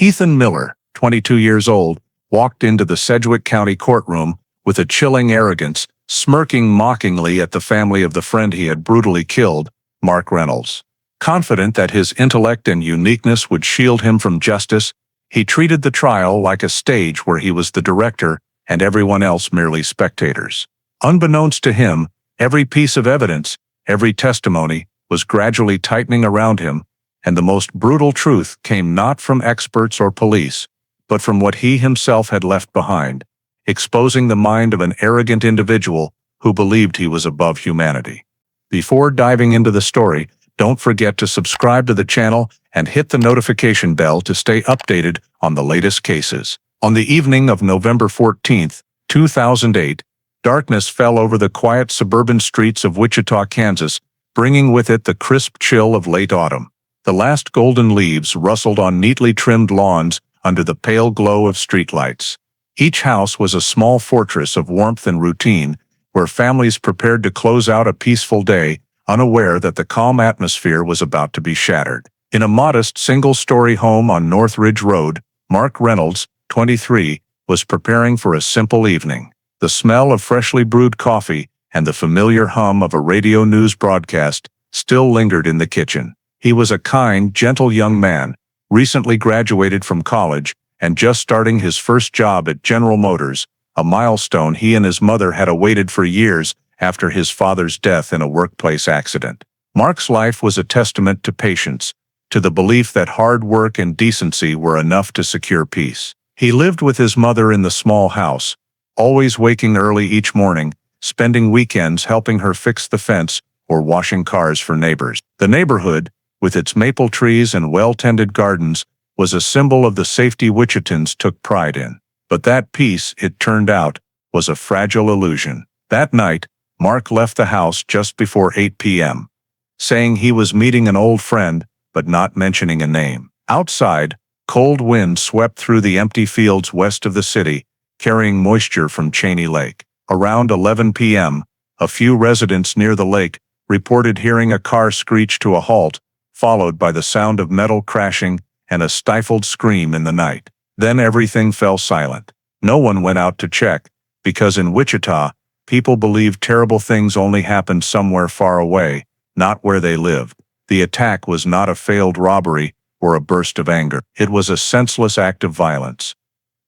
Ethan Miller, 22 years old, walked into the Sedgwick County courtroom with a chilling arrogance, smirking mockingly at the family of the friend he had brutally killed, Mark Reynolds. Confident that his intellect and uniqueness would shield him from justice, he treated the trial like a stage where he was the director and everyone else merely spectators. Unbeknownst to him, every piece of evidence, every testimony, was gradually tightening around him, and the most brutal truth came not from experts or police, but from what he himself had left behind, exposing the mind of an arrogant individual who believed he was above humanity. Before diving into the story, don't forget to subscribe to the channel and hit the notification bell to stay updated on the latest cases. On the evening of November 14, 2008, darkness fell over the quiet suburban streets of Wichita, Kansas, bringing with it the crisp chill of late autumn. The last golden leaves rustled on neatly trimmed lawns under the pale glow of streetlights. Each house was a small fortress of warmth and routine, where families prepared to close out a peaceful day, unaware that the calm atmosphere was about to be shattered. In a modest single-story home on North Ridge Road, Mark Reynolds, 23, was preparing for a simple evening. The smell of freshly brewed coffee and the familiar hum of a radio news broadcast still lingered in the kitchen. He was a kind, gentle young man, recently graduated from college and just starting his first job at General Motors, a milestone he and his mother had awaited for years after his father's death in a workplace accident. Mark's life was a testament to patience, to the belief that hard work and decency were enough to secure peace. He lived with his mother in the small house, always waking early each morning, spending weekends helping her fix the fence or washing cars for neighbors. The neighborhood, with its maple trees and well-tended gardens, was a symbol of the safety Wichitans took pride in. But that peace, it turned out, was a fragile illusion. That night, Mark left the house just before 8 p.m., saying he was meeting an old friend, but not mentioning a name. Outside, cold wind swept through the empty fields west of the city, carrying moisture from Cheney Lake. Around 11 p.m., a few residents near the lake reported hearing a car screech to a halt, followed by the sound of metal crashing and a stifled scream in the night. Then everything fell silent. No one went out to check, because in Wichita, people believed terrible things only happened somewhere far away, not where they lived. The attack was not a failed robbery or a burst of anger. It was a senseless act of violence,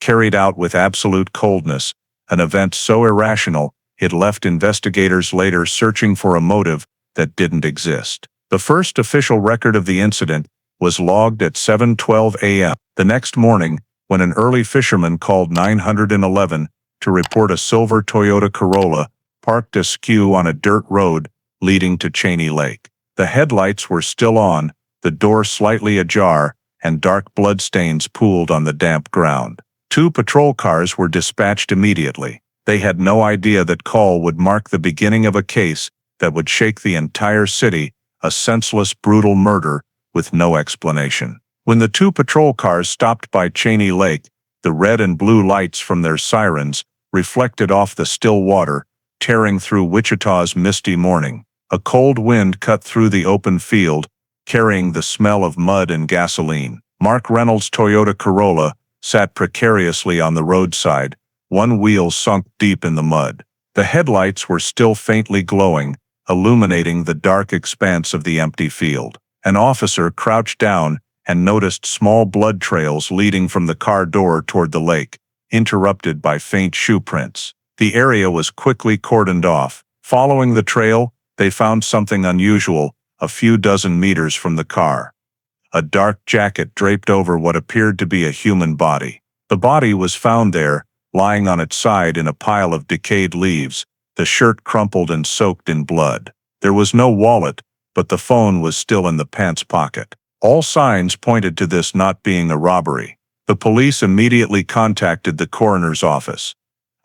carried out with absolute coldness, an event so irrational it left investigators later searching for a motive that didn't exist. The first official record of the incident was logged at 7:12 a.m. the next morning, when an early fisherman called 911 to report a silver Toyota Corolla parked askew on a dirt road leading to Cheney Lake. The headlights were still on, the door slightly ajar, and dark bloodstains pooled on the damp ground. 2 patrol cars were dispatched immediately. They had no idea that call would mark the beginning of a case that would shake the entire city, a senseless, brutal murder with no explanation. When the 2 patrol cars stopped by Cheney Lake, the red and blue lights from their sirens reflected off the still water, tearing through Wichita's misty morning. A cold wind cut through the open field, carrying the smell of mud and gasoline. Mark Reynolds' Toyota Corolla sat precariously on the roadside, one wheel sunk deep in the mud. The headlights were still faintly glowing, illuminating the dark expanse of the empty field. An officer crouched down and noticed small blood trails leading from the car door toward the lake, interrupted by faint shoe prints. The area was quickly cordoned off. Following the trail, they found something unusual a few dozen meters from the car. A dark jacket draped over what appeared to be a human body. The body was found there, lying on its side in a pile of decayed leaves, the shirt crumpled and soaked in blood. There was no wallet, but the phone was still in the pants pocket. All signs pointed to this not being a robbery. The police immediately contacted the coroner's office.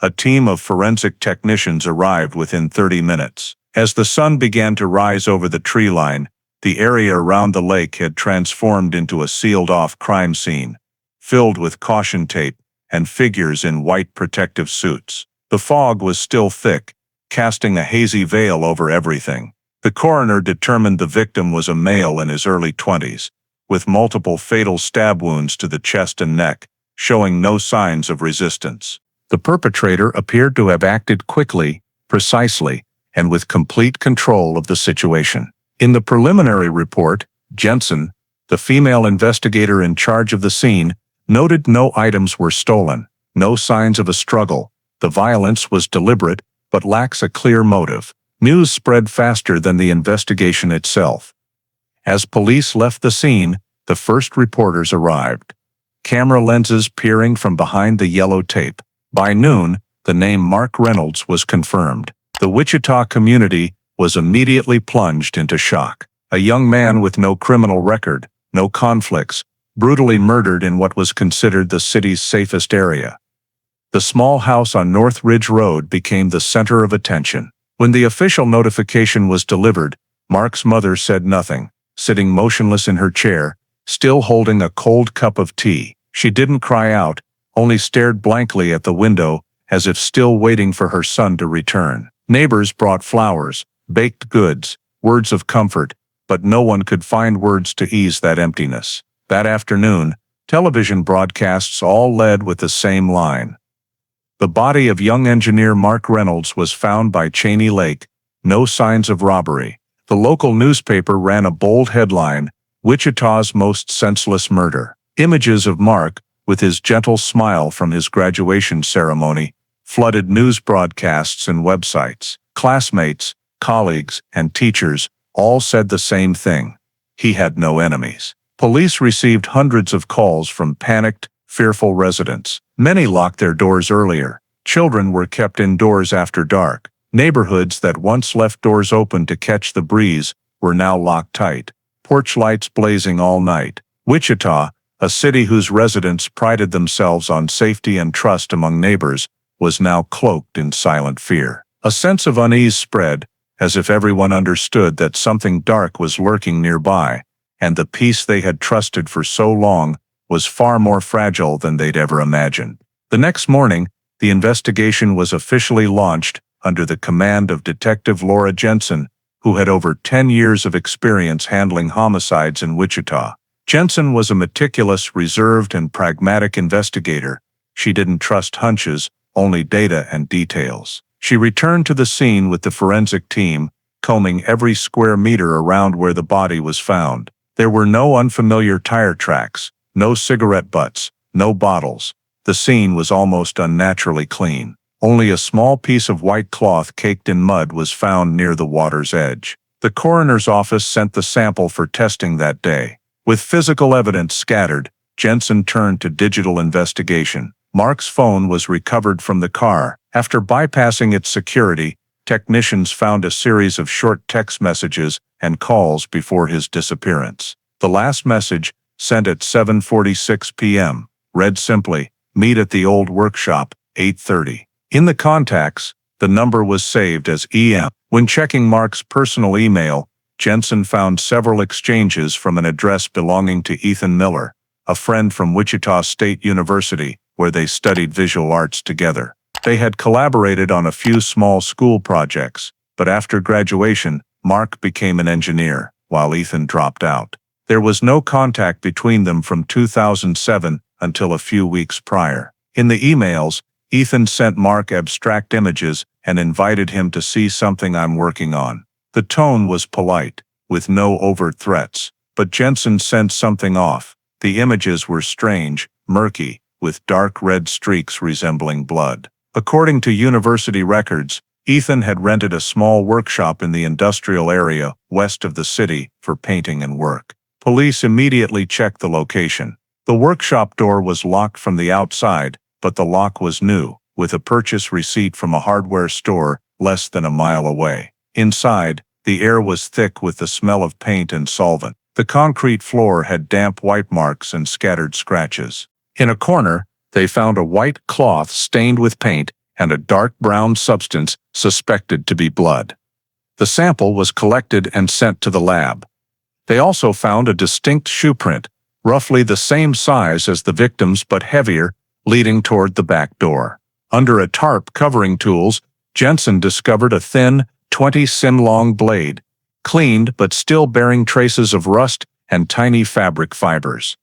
A team of forensic technicians arrived within 30 minutes. As the sun began to rise over the tree line, the area around the lake had transformed into a sealed-off crime scene, filled with caution tape and figures in white protective suits. The fog was still thick, casting a hazy veil over everything. The coroner determined the victim was a male in his early 20s, with multiple fatal stab wounds to the chest and neck, showing no signs of resistance. The perpetrator appeared to have acted quickly, precisely, and with complete control of the situation. In the preliminary report, Jensen, the female investigator in charge of the scene, noted no items were stolen, no signs of a struggle. The violence was deliberate, but lacks a clear motive. News spread faster than the investigation itself. As police left the scene, the first reporters arrived. Camera lenses peering from behind the yellow tape. By noon, the name Mark Reynolds was confirmed. The Wichita community was immediately plunged into shock. A young man with no criminal record, no conflicts, brutally murdered in what was considered the city's safest area. The small house on North Ridge Road became the center of attention. When the official notification was delivered, Mark's mother said nothing, sitting motionless in her chair, still holding a cold cup of tea. She didn't cry out, only stared blankly at the window, as if still waiting for her son to return. Neighbors brought flowers, baked goods, words of comfort, but no one could find words to ease that emptiness. That afternoon, television broadcasts all led with the same line. The body of young engineer Mark Reynolds was found by Cheney Lake, no signs of robbery. The local newspaper ran a bold headline, "Wichita's Most Senseless Murder." Images of Mark, with his gentle smile from his graduation ceremony, flooded news broadcasts and websites. Classmates, colleagues, and teachers all said the same thing. He had no enemies. Police received hundreds of calls from panicked, fearful residents. Many locked their doors earlier. Children were kept indoors after dark. Neighborhoods that once left doors open to catch the breeze were now locked tight. Porch lights blazing all night. Wichita, a city whose residents prided themselves on safety and trust among neighbors, was now cloaked in silent fear. A sense of unease spread, as if everyone understood that something dark was lurking nearby, and the peace they had trusted for so long was far more fragile than they'd ever imagined. The next morning, the investigation was officially launched under the command of Detective Laura Jensen, who had over 10 years of experience handling homicides in Wichita. Jensen was a meticulous, reserved, and pragmatic investigator. She didn't trust hunches, only data and details. She returned to the scene with the forensic team, combing every square meter around where the body was found. There were no unfamiliar tire tracks, no cigarette butts, no bottles. The scene was almost unnaturally clean. Only a small piece of white cloth caked in mud was found near the water's edge. The coroner's office sent the sample for testing that day. With physical evidence scattered, Jensen turned to digital investigation. Mark's phone was recovered from the car. After bypassing its security, technicians found a series of short text messages and calls before his disappearance. The last message, sent at 7:46 p.m., read simply, "Meet at the old workshop, 8:30. In the contacts, the number was saved as EM. When checking Mark's personal email, Jensen found several exchanges from an address belonging to Ethan Miller, a friend from Wichita State University, where they studied visual arts together. They had collaborated on a few small school projects, but after graduation, Mark became an engineer, while Ethan dropped out. There was no contact between them from 2007 until a few weeks prior. In the emails, Ethan sent Mark abstract images and invited him to see something I'm working on. The tone was polite, with no overt threats, but Jensen sensed something off. The images were strange, murky, with dark red streaks resembling blood. According to university records, Ethan had rented a small workshop in the industrial area west of the city for painting and work. Police immediately checked the location. The workshop door was locked from the outside, but the lock was new, with a purchase receipt from a hardware store less than a mile away. Inside, the air was thick with the smell of paint and solvent. The concrete floor had damp white marks and scattered scratches. In a corner, they found a white cloth stained with paint and a dark brown substance suspected to be blood. The sample was collected and sent to the lab. They also found a distinct shoe print, roughly the same size as the victim's but heavier, leading toward the back door. Under a tarp covering tools, Jensen discovered a thin, 20 cm long blade, cleaned but still bearing traces of rust and tiny fabric fibers.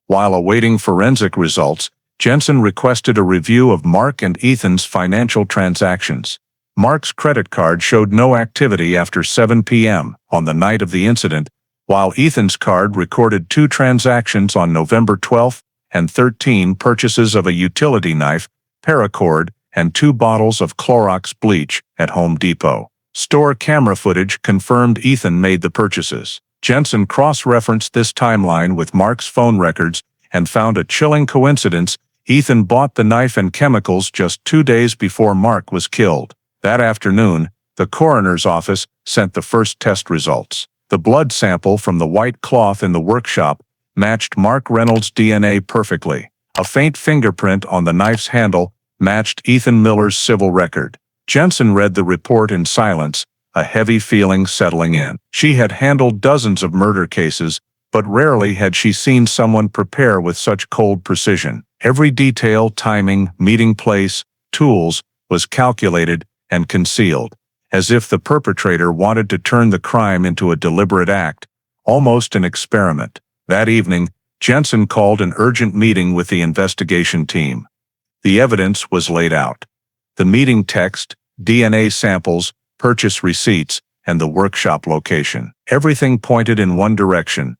While awaiting forensic results, Jensen requested a review of Mark and Ethan's financial transactions. Mark's credit card showed no activity after 7 p.m. on the night of the incident, while Ethan's card recorded 2 transactions on November 12 and 13 purchases of a utility knife, paracord, and 2 bottles of Clorox bleach at Home Depot. Store camera footage confirmed Ethan made the purchases. Jensen cross-referenced this timeline with Mark's phone records and found a chilling coincidence. Ethan bought the knife and chemicals just 2 days before Mark was killed. That afternoon, the coroner's office sent the first test results. The blood sample from the white cloth in the workshop matched Mark Reynolds' DNA perfectly. A faint fingerprint on the knife's handle matched Ethan Miller's civil record. Jensen read the report in silence, a heavy feeling settling in. She had handled dozens of murder cases, but rarely had she seen someone prepare with such cold precision. Every detail, timing, meeting place, tools, was calculated and concealed, as if the perpetrator wanted to turn the crime into a deliberate act, almost an experiment. That evening, Jensen called an urgent meeting with the investigation team. The evidence was laid out. The meeting text, DNA samples, purchase receipts, and the workshop location. Everything pointed in one direction.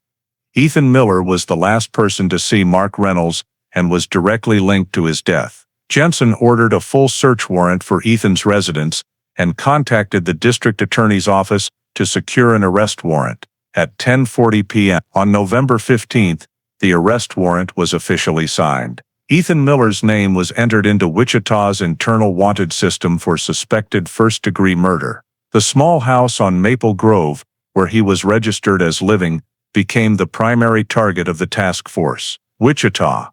Ethan Miller was the last person to see Mark Reynolds and was directly linked to his death. Jensen ordered a full search warrant for Ethan's residence and contacted the district attorney's office to secure an arrest warrant. At 10:40 p.m. on November 15th, the arrest warrant was officially signed. Ethan Miller's name was entered into Wichita's internal wanted system for suspected first-degree murder. The small house on Maple Grove, where he was registered as living, became the primary target of the task force. Wichita,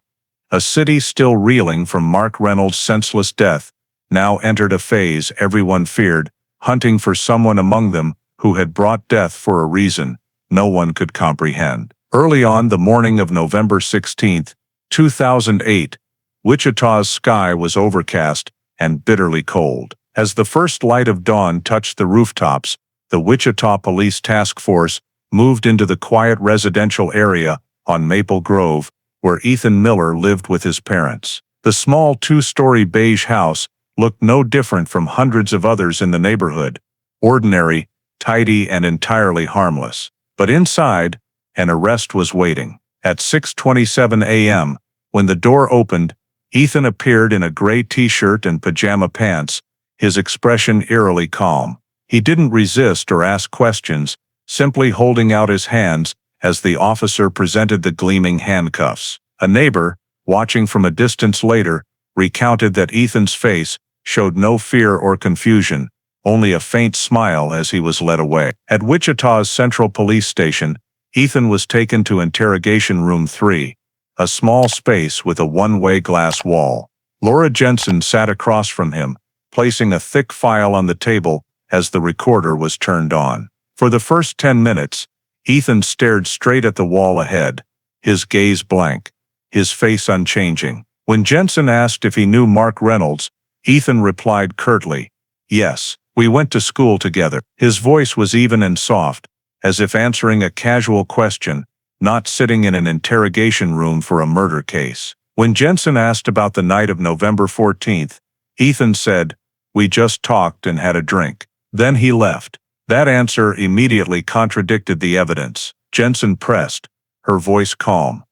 a city still reeling from Mark Reynolds' senseless death, now entered a phase everyone feared, hunting for someone among them who had brought death for a reason no one could comprehend. Early on the morning of November 16, 2008, Wichita's sky was overcast and bitterly cold. As the first light of dawn touched the rooftops, the Wichita Police Task Force moved into the quiet residential area on Maple Grove, where Ethan Miller lived with his parents. The small 2-story beige house looked no different from hundreds of others in the neighborhood, ordinary, tidy, and entirely harmless. But inside, an arrest was waiting. At 6:27 a.m., when the door opened, Ethan appeared in a gray t-shirt and pajama pants, his expression eerily calm. He didn't resist or ask questions, simply holding out his hands as the officer presented the gleaming handcuffs. A neighbor, watching from a distance later, recounted that Ethan's face showed no fear or confusion, only a faint smile as he was led away. At Wichita's Central Police Station, Ethan was taken to Interrogation Room 3, a small space with a one-way glass wall. Laura Jensen sat across from him, placing a thick file on the table as the recorder was turned on. For the first 10 minutes, Ethan stared straight at the wall ahead, his gaze blank, his face unchanging. When Jensen asked if he knew Mark Reynolds, Ethan replied curtly, "Yes, we went to school together." His voice was even and soft, as if answering a casual question, not sitting in an interrogation room for a murder case. When Jensen asked about the night of November 14th, Ethan said, "We just talked and had a drink. Then he left." That answer immediately contradicted the evidence. Jensen pressed, her voice calm.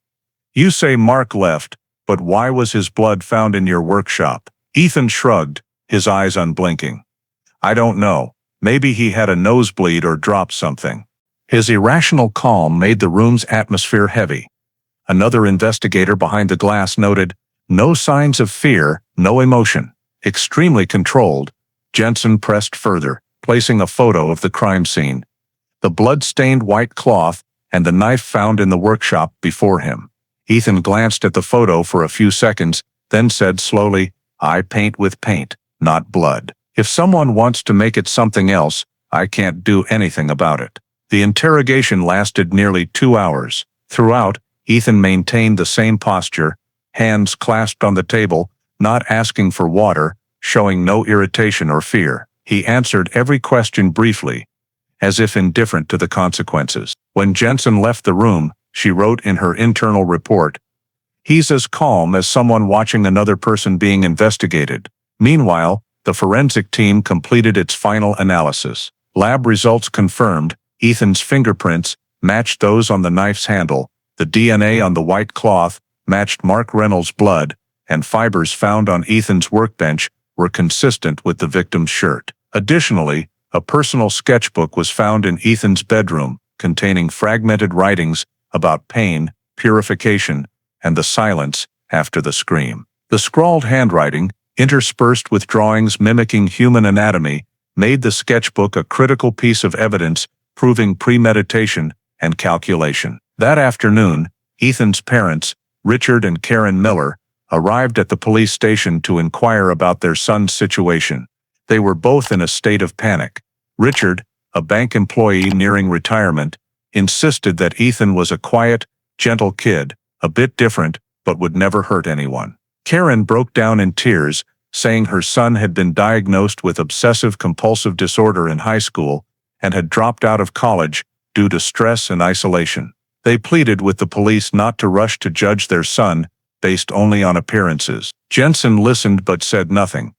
"You say Mark left, but why was his blood found in your workshop?" Ethan shrugged, his eyes unblinking. "I don't know. Maybe he had a nosebleed or dropped something." His irrational calm made the room's atmosphere heavy. Another investigator behind the glass noted, "No signs of fear, no emotion. Extremely controlled." Jensen pressed further, placing a photo of the crime scene, the blood-stained white cloth, and the knife found in the workshop before him. Ethan glanced at the photo for a few seconds, then said slowly, "I paint with paint, not blood. If someone wants to make it something else, I can't do anything about it." The interrogation lasted nearly 2 hours. Throughout, Ethan maintained the same posture, hands clasped on the table, not asking for water, showing no irritation or fear. He answered every question briefly, as if indifferent to the consequences. When Jensen left the room, she wrote in her internal report, "He's as calm as someone watching another person being investigated." Meanwhile, the forensic team completed its final analysis. Lab results confirmed Ethan's fingerprints matched those on the knife's handle, the DNA on the white cloth matched Mark Reynolds' blood, and fibers found on Ethan's workbench were consistent with the victim's shirt. Additionally, a personal sketchbook was found in Ethan's bedroom, containing fragmented writings about pain, purification, and the silence after the scream. The scrawled handwriting, interspersed with drawings mimicking human anatomy, made the sketchbook a critical piece of evidence proving premeditation and calculation. That afternoon, Ethan's parents, Richard and Karen Miller, arrived at the police station to inquire about their son's situation. They were both in a state of panic. Richard, a bank employee nearing retirement, insisted that Ethan was a quiet, gentle kid, a bit different, but would never hurt anyone. Karen broke down in tears, saying her son had been diagnosed with obsessive-compulsive disorder in high school and had dropped out of college due to stress and isolation. They pleaded with the police not to rush to judge their son based only on appearances. Jensen listened but said nothing.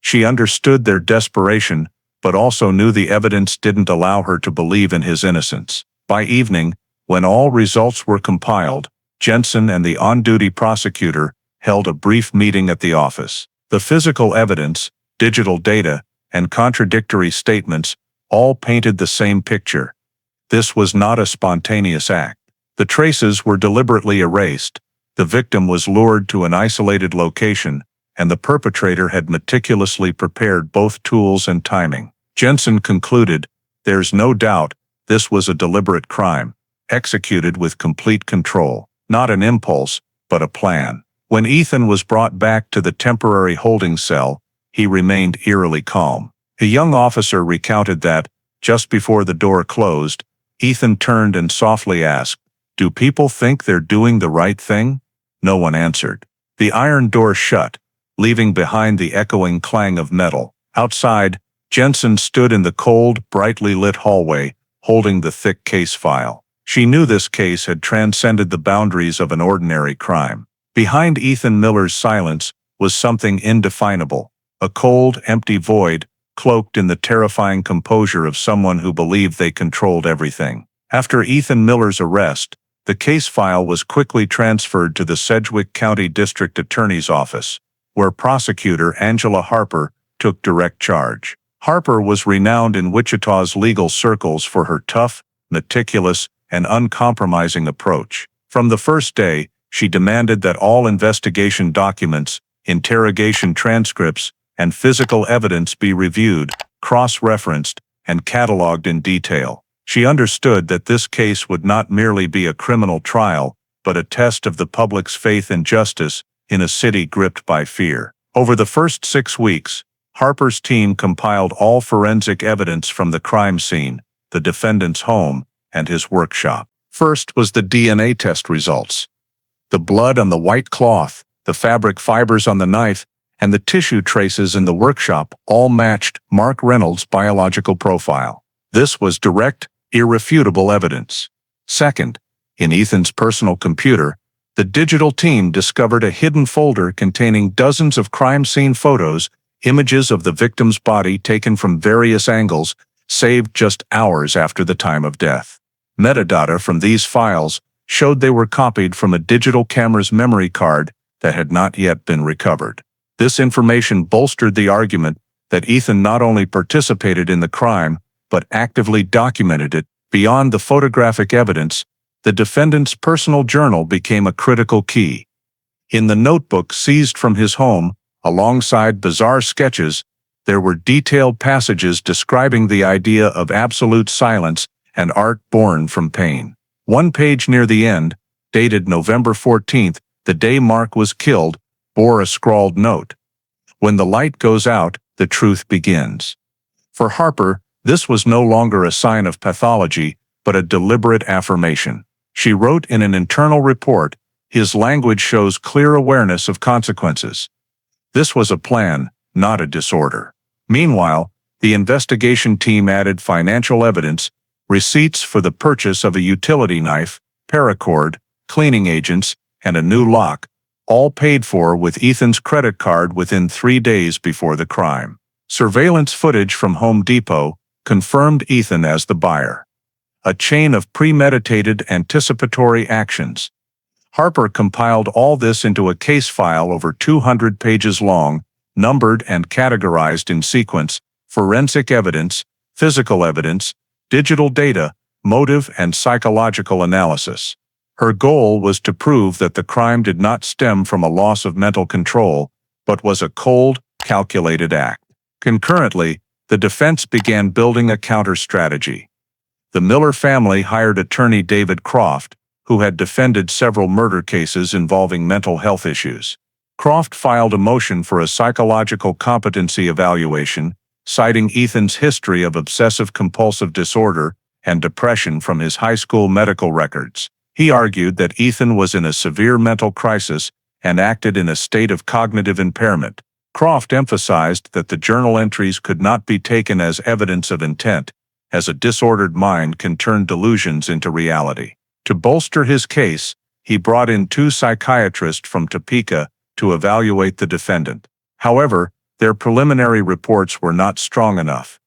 She understood their desperation, but also knew the evidence didn't allow her to believe in his innocence. By evening, when all results were compiled, Jensen and the on-duty prosecutor held a brief meeting at the office. The physical evidence, digital data, and contradictory statements all painted the same picture. This was not a spontaneous act. The traces were deliberately erased, the victim was lured to an isolated location, and the perpetrator had meticulously prepared both tools and timing. Jensen concluded, "There's no doubt this was a deliberate crime, executed with complete control, not an impulse, but a plan." When Ethan was brought back to the temporary holding cell, he remained eerily calm. A young officer recounted that, just before the door closed, Ethan turned and softly asked, "Do people think they're doing the right thing?" No one answered. The iron door shut, leaving behind the echoing clang of metal. Outside, Jensen stood in the cold, brightly lit hallway, holding the thick case file. She knew this case had transcended the boundaries of an ordinary crime. Behind Ethan Miller's silence was something indefinable, a cold, empty void, cloaked in the terrifying composure of someone who believed they controlled everything. After Ethan Miller's arrest, the case file was quickly transferred to the Sedgwick County District Attorney's Office, where prosecutor Angela Harper took direct charge. Harper was renowned in Wichita's legal circles for her tough, meticulous, and uncompromising approach. From the first day, she demanded that all investigation documents, interrogation transcripts, and physical evidence be reviewed, cross-referenced, and cataloged in detail. She understood that this case would not merely be a criminal trial, but a test of the public's faith in justice in a city gripped by fear. Over the first 6 weeks, Harper's team compiled all forensic evidence from the crime scene, the defendant's home, and his workshop. First was the DNA test results. The blood on the white cloth, the fabric fibers on the knife, and the tissue traces in the workshop all matched Mark Reynolds' biological profile. This was direct, irrefutable evidence. Second, in Ethan's personal computer, the digital team discovered a hidden folder containing dozens of crime scene photos, images of the victim's body taken from various angles, saved just hours after the time of death. Metadata from these files showed they were copied from a digital camera's memory card that had not yet been recovered. This information bolstered the argument that Ethan not only participated in the crime, but actively documented it. Beyond the photographic evidence, the defendant's personal journal became a critical key. In the notebook seized from his home, alongside bizarre sketches, there were detailed passages describing the idea of absolute silence and art born from pain. One page near the end, dated November 14th, the day Mark was killed, bore a scrawled note. "When the light goes out, the truth begins." For Harper, this was no longer a sign of pathology, but a deliberate affirmation. She wrote in an internal report, "His language shows clear awareness of consequences." This was a plan, not a disorder. Meanwhile, The investigation team added financial evidence, receipts for the purchase of a utility knife, paracord, cleaning agents, and a new lock, all paid for with Ethan's credit card within 3 days before the crime. Surveillance footage from Home Depot confirmed Ethan as the buyer. A chain of premeditated anticipatory actions. Harper compiled all this into a case file over 200 pages long, numbered and categorized in sequence: forensic evidence, physical evidence, digital data, motive and psychological analysis. Her goal was to prove that the crime did not stem from a loss of mental control, but was a cold, calculated act. Concurrently, the defense began building a counter-strategy. The Miller family hired attorney David Croft, who had defended several murder cases involving mental health issues. Croft filed a motion for a psychological competency evaluation, citing Ethan's history of obsessive-compulsive disorder and depression from his high school medical records. He argued that Ethan was in a severe mental crisis and acted in a state of cognitive impairment. Croft emphasized that the journal entries could not be taken as evidence of intent, as a disordered mind can turn delusions into reality. To bolster his case, he brought in 2 psychiatrists from Topeka to evaluate the defendant. However, their preliminary reports were not strong enough.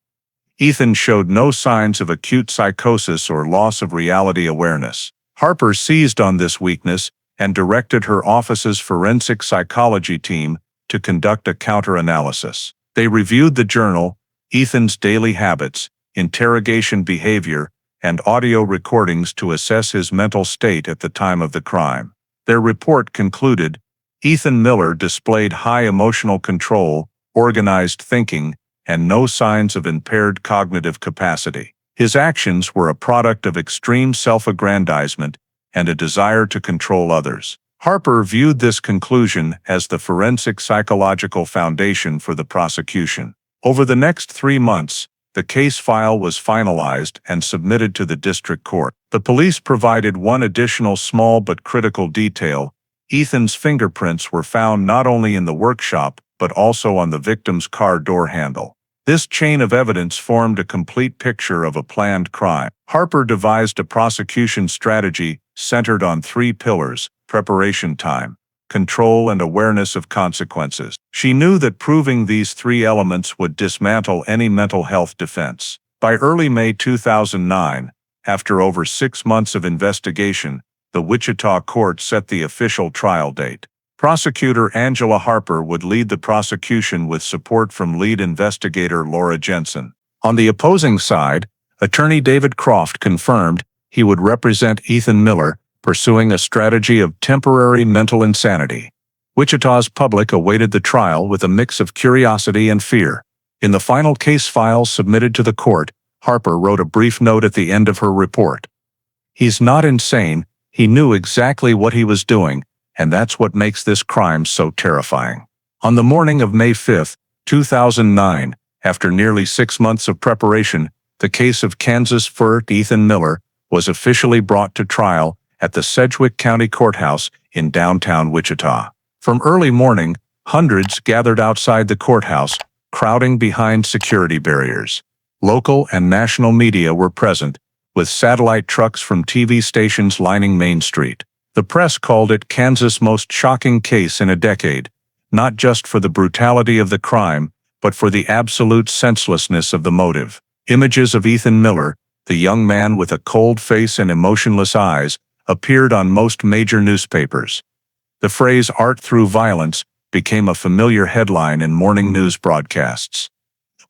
Ethan showed no signs of acute psychosis or loss of reality awareness. Harper seized on this weakness and directed her office's forensic psychology team to conduct a counter-analysis. They reviewed the journal, Ethan's daily habits, interrogation behavior, and audio recordings to assess his mental state at the time of the crime. Their report concluded, Ethan Miller displayed high emotional control, organized thinking, and no signs of impaired cognitive capacity. His actions were a product of extreme self-aggrandizement and a desire to control others. Harper viewed this conclusion as the forensic psychological foundation for the prosecution. Over the next 3 months, the case file was finalized and submitted to the district court. The police provided one additional small but critical detail: Ethan's fingerprints were found not only in the workshop but also on the victim's car door handle. This chain of evidence formed a complete picture of a planned crime. Harper devised a prosecution strategy centered on 3 pillars: preparation time, control, and awareness of consequences. She knew that proving these 3 elements would dismantle any mental health defense. By early May 2009, after over 6 months of investigation, the Wichita court set the official trial date. Prosecutor Angela Harper would lead the prosecution with support from lead investigator Laura Jensen. On the opposing side, attorney David Croft confirmed he would represent Ethan Miller, pursuing a strategy of temporary mental insanity. Wichita's public awaited the trial with a mix of curiosity and fear. In the final case file submitted to the court, Harper wrote a brief note at the end of her report. "He's not insane, he knew exactly what he was doing, and that's what makes this crime so terrifying." On the morning of May 5, 2009, after nearly 6 months of preparation, the case of Kansas Furt Ethan Miller was officially brought to trial at the Sedgwick County Courthouse in downtown Wichita. From early morning, hundreds gathered outside the courthouse, crowding behind security barriers. Local and national media were present, with satellite trucks from TV stations lining Main Street. The press called it Kansas' most shocking case in a decade, not just for the brutality of the crime, but for the absolute senselessness of the motive. Images of Ethan Miller, the young man with a cold face and emotionless eyes, appeared on most major newspapers. The phrase "art through violence" became a familiar headline in morning news broadcasts.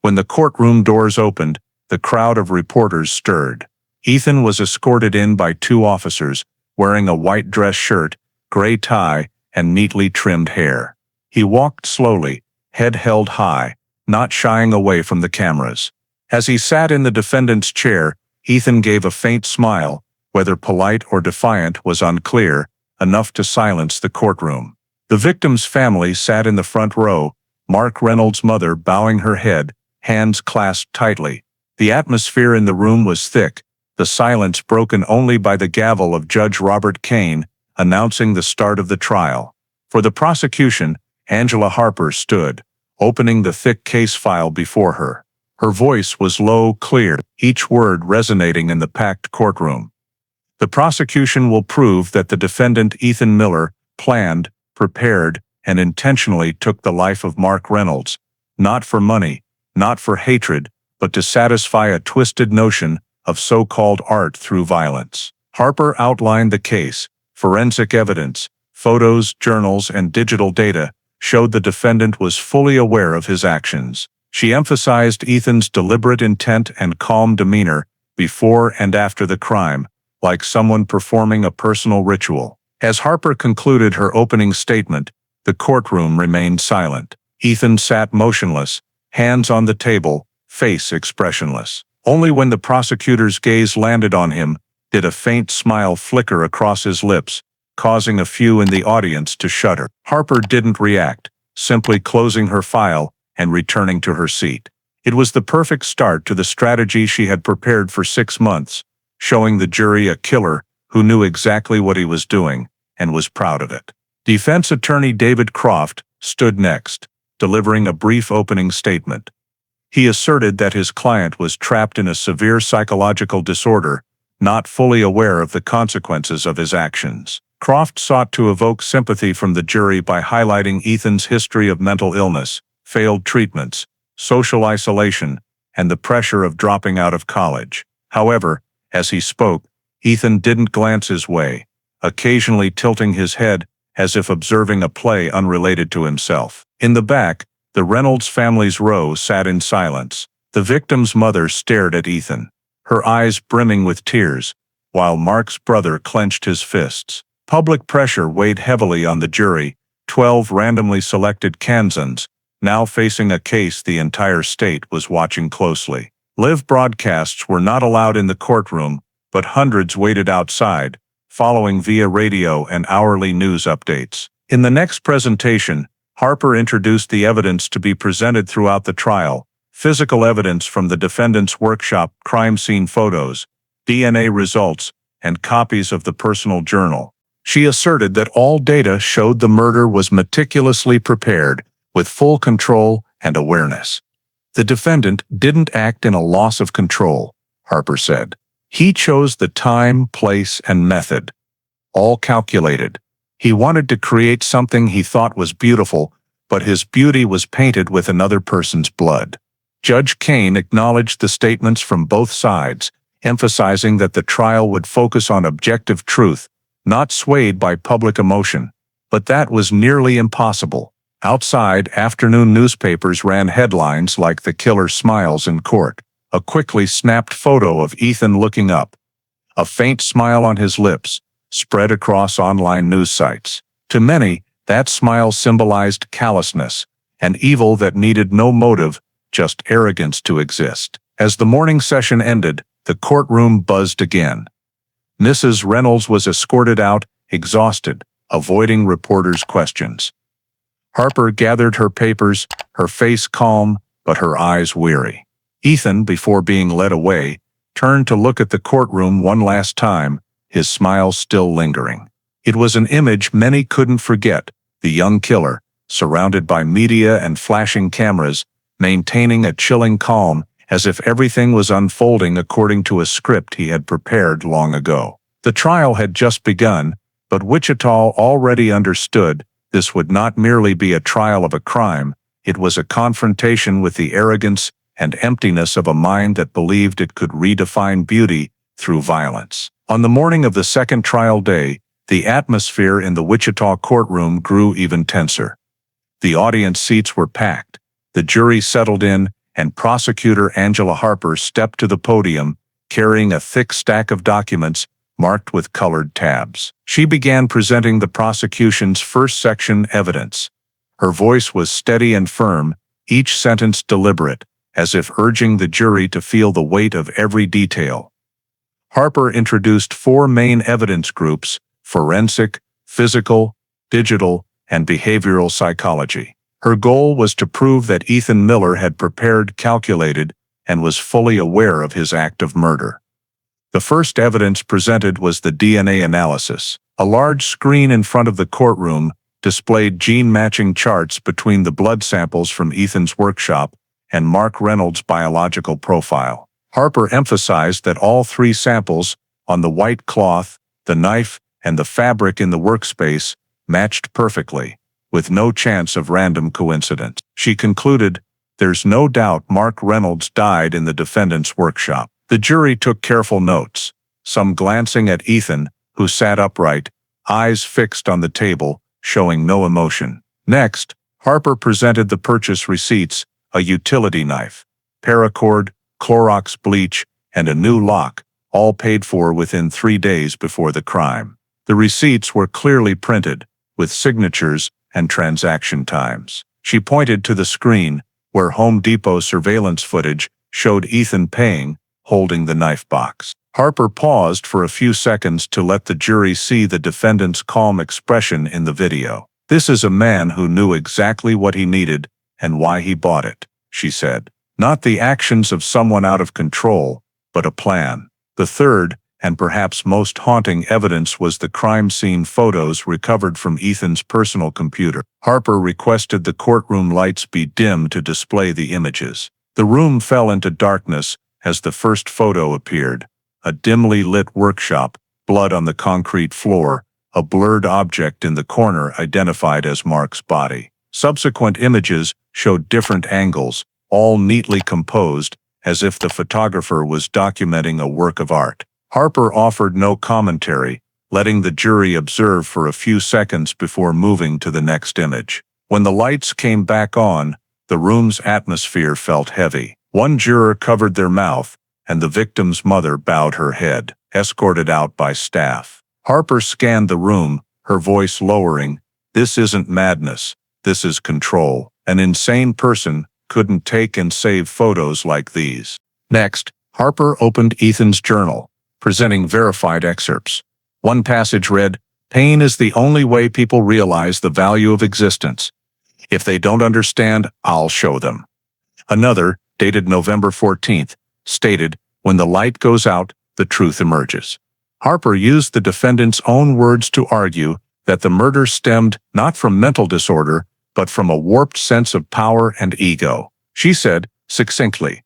When the courtroom doors opened, the crowd of reporters stirred. Ethan was escorted in by 2 officers, wearing a white dress shirt, gray tie, and neatly trimmed hair. He walked slowly, head held high, not shying away from the cameras. As he sat in the defendant's chair, Ethan gave a faint smile, whether polite or defiant was unclear, enough to silence the courtroom. The victim's family sat in the front row, Mark Reynolds' mother bowing her head, hands clasped tightly. The atmosphere in the room was thick, the silence broken only by the gavel of Judge Robert Kane, announcing the start of the trial. For the prosecution, Angela Harper stood, opening the thick case file before her. Her voice was low, clear, each word resonating in the packed courtroom. "The prosecution will prove that the defendant Ethan Miller planned, prepared, and intentionally took the life of Mark Reynolds, not for money, not for hatred, but to satisfy a twisted notion of so-called art through violence." Harper outlined the case. Forensic evidence, photos, journals, and digital data showed the defendant was fully aware of his actions. She emphasized Ethan's deliberate intent and calm demeanor before and after the crime, like someone performing a personal ritual. As Harper concluded her opening statement, the courtroom remained silent. Ethan sat motionless, hands on the table, face expressionless. Only when the prosecutor's gaze landed on him did a faint smile flicker across his lips, causing a few in the audience to shudder. Harper didn't react, simply closing her file and returning to her seat. It was the perfect start to the strategy she had prepared for 6 months, showing the jury a killer who knew exactly what he was doing and was proud of it. Defense attorney David Croft stood next, delivering a brief opening statement. He asserted that his client was trapped in a severe psychological disorder, not fully aware of the consequences of his actions. Croft sought to evoke sympathy from the jury by highlighting Ethan's history of mental illness, failed treatments, social isolation, and the pressure of dropping out of college. However, as he spoke, Ethan didn't glance his way, occasionally tilting his head as if observing a play unrelated to himself. In the back, the Reynolds family's row sat in silence. The victim's mother stared at Ethan, her eyes brimming with tears, while Mark's brother clenched his fists. Public pressure weighed heavily on the jury, 12 randomly selected Kansans, now facing a case the entire state was watching closely. Live broadcasts were not allowed in the courtroom, but hundreds waited outside, following via radio and hourly news updates. In the next presentation, Harper introduced the evidence to be presented throughout the trial: physical evidence from the defendant's workshop, crime scene photos, DNA results, and copies of the personal journal. She asserted that all data showed the murder was meticulously prepared, with full control and awareness. "The defendant didn't act in a loss of control," Harper said. "He chose the time, place, and method. All calculated. He wanted to create something he thought was beautiful, but his beauty was painted with another person's blood." Judge Kane acknowledged the statements from both sides, emphasizing that the trial would focus on objective truth, not swayed by public emotion. But that was nearly impossible. Outside, afternoon newspapers ran headlines like "The Killer Smiles in Court," a quickly snapped photo of Ethan looking up, a faint smile on his lips, spread across online news sites. To many, that smile symbolized callousness, an evil that needed no motive, just arrogance to exist. As the morning session ended, the courtroom buzzed again. Mrs. Reynolds was escorted out, exhausted, avoiding reporters' questions. Harper gathered her papers, her face calm, but her eyes weary. Ethan, before being led away, turned to look at the courtroom one last time, his smile still lingering. It was an image many couldn't forget: the young killer, surrounded by media and flashing cameras, maintaining a chilling calm, as if everything was unfolding according to a script he had prepared long ago. The trial had just begun, but Wichita already understood this would not merely be a trial of a crime, it was a confrontation with the arrogance and emptiness of a mind that believed it could redefine beauty through violence. On the morning of the second trial day, the atmosphere in the Wichita courtroom grew even tenser. The audience seats were packed, the jury settled in, and prosecutor Angela Harper stepped to the podium, carrying a thick stack of documents marked with colored tabs. She began presenting the prosecution's first section evidence. Her voice was steady and firm, each sentence deliberate, as if urging the jury to feel the weight of every detail. Harper introduced 4 main evidence groups: forensic, physical, digital, and behavioral psychology. Her goal was to prove that Ethan Miller had prepared, calculated, and was fully aware of his act of murder. The first evidence presented was the DNA analysis. A large screen in front of the courtroom displayed gene-matching charts between the blood samples from Ethan's workshop and Mark Reynolds' biological profile. Harper emphasized that all three samples, on the white cloth, the knife, and the fabric in the workspace, matched perfectly, with no chance of random coincidence. She concluded, "There's no doubt Mark Reynolds died in the defendant's workshop." The jury took careful notes, some glancing at Ethan, who sat upright, eyes fixed on the table, showing no emotion. Next, Harper presented the purchase receipts, a utility knife, paracord, Clorox bleach, and a new lock, all paid for within 3 days before the crime. The receipts were clearly printed, with signatures and transaction times. She pointed to the screen, where Home Depot surveillance footage showed Ethan paying, holding the knife box. Harper paused for a few seconds to let the jury see the defendant's calm expression in the video. "This is a man who knew exactly what he needed and why he bought it," she said. "Not the actions of someone out of control, but a plan." The third, and perhaps most haunting evidence was the crime scene photos recovered from Ethan's personal computer. Harper requested the courtroom lights be dimmed to display the images. The room fell into darkness as the first photo appeared. A dimly lit workshop, blood on the concrete floor, a blurred object in the corner identified as Mark's body. Subsequent images showed different angles, all neatly composed, as if the photographer was documenting a work of art. Harper offered no commentary, letting the jury observe for a few seconds before moving to the next image. When the lights came back on, the room's atmosphere felt heavy. One juror covered their mouth, and the victim's mother bowed her head, escorted out by staff. Harper scanned the room, her voice lowering, "This isn't madness, this is control. An insane person couldn't take and save photos like these." Next, Harper opened Ethan's journal, presenting verified excerpts. One passage read, "Pain is the only way people realize the value of existence. If they don't understand, I'll show them." Another, dated November 14th, stated, "When the light goes out, the truth emerges." Harper used the defendant's own words to argue that the murder stemmed not from mental disorder, but from a warped sense of power and ego. She said, succinctly,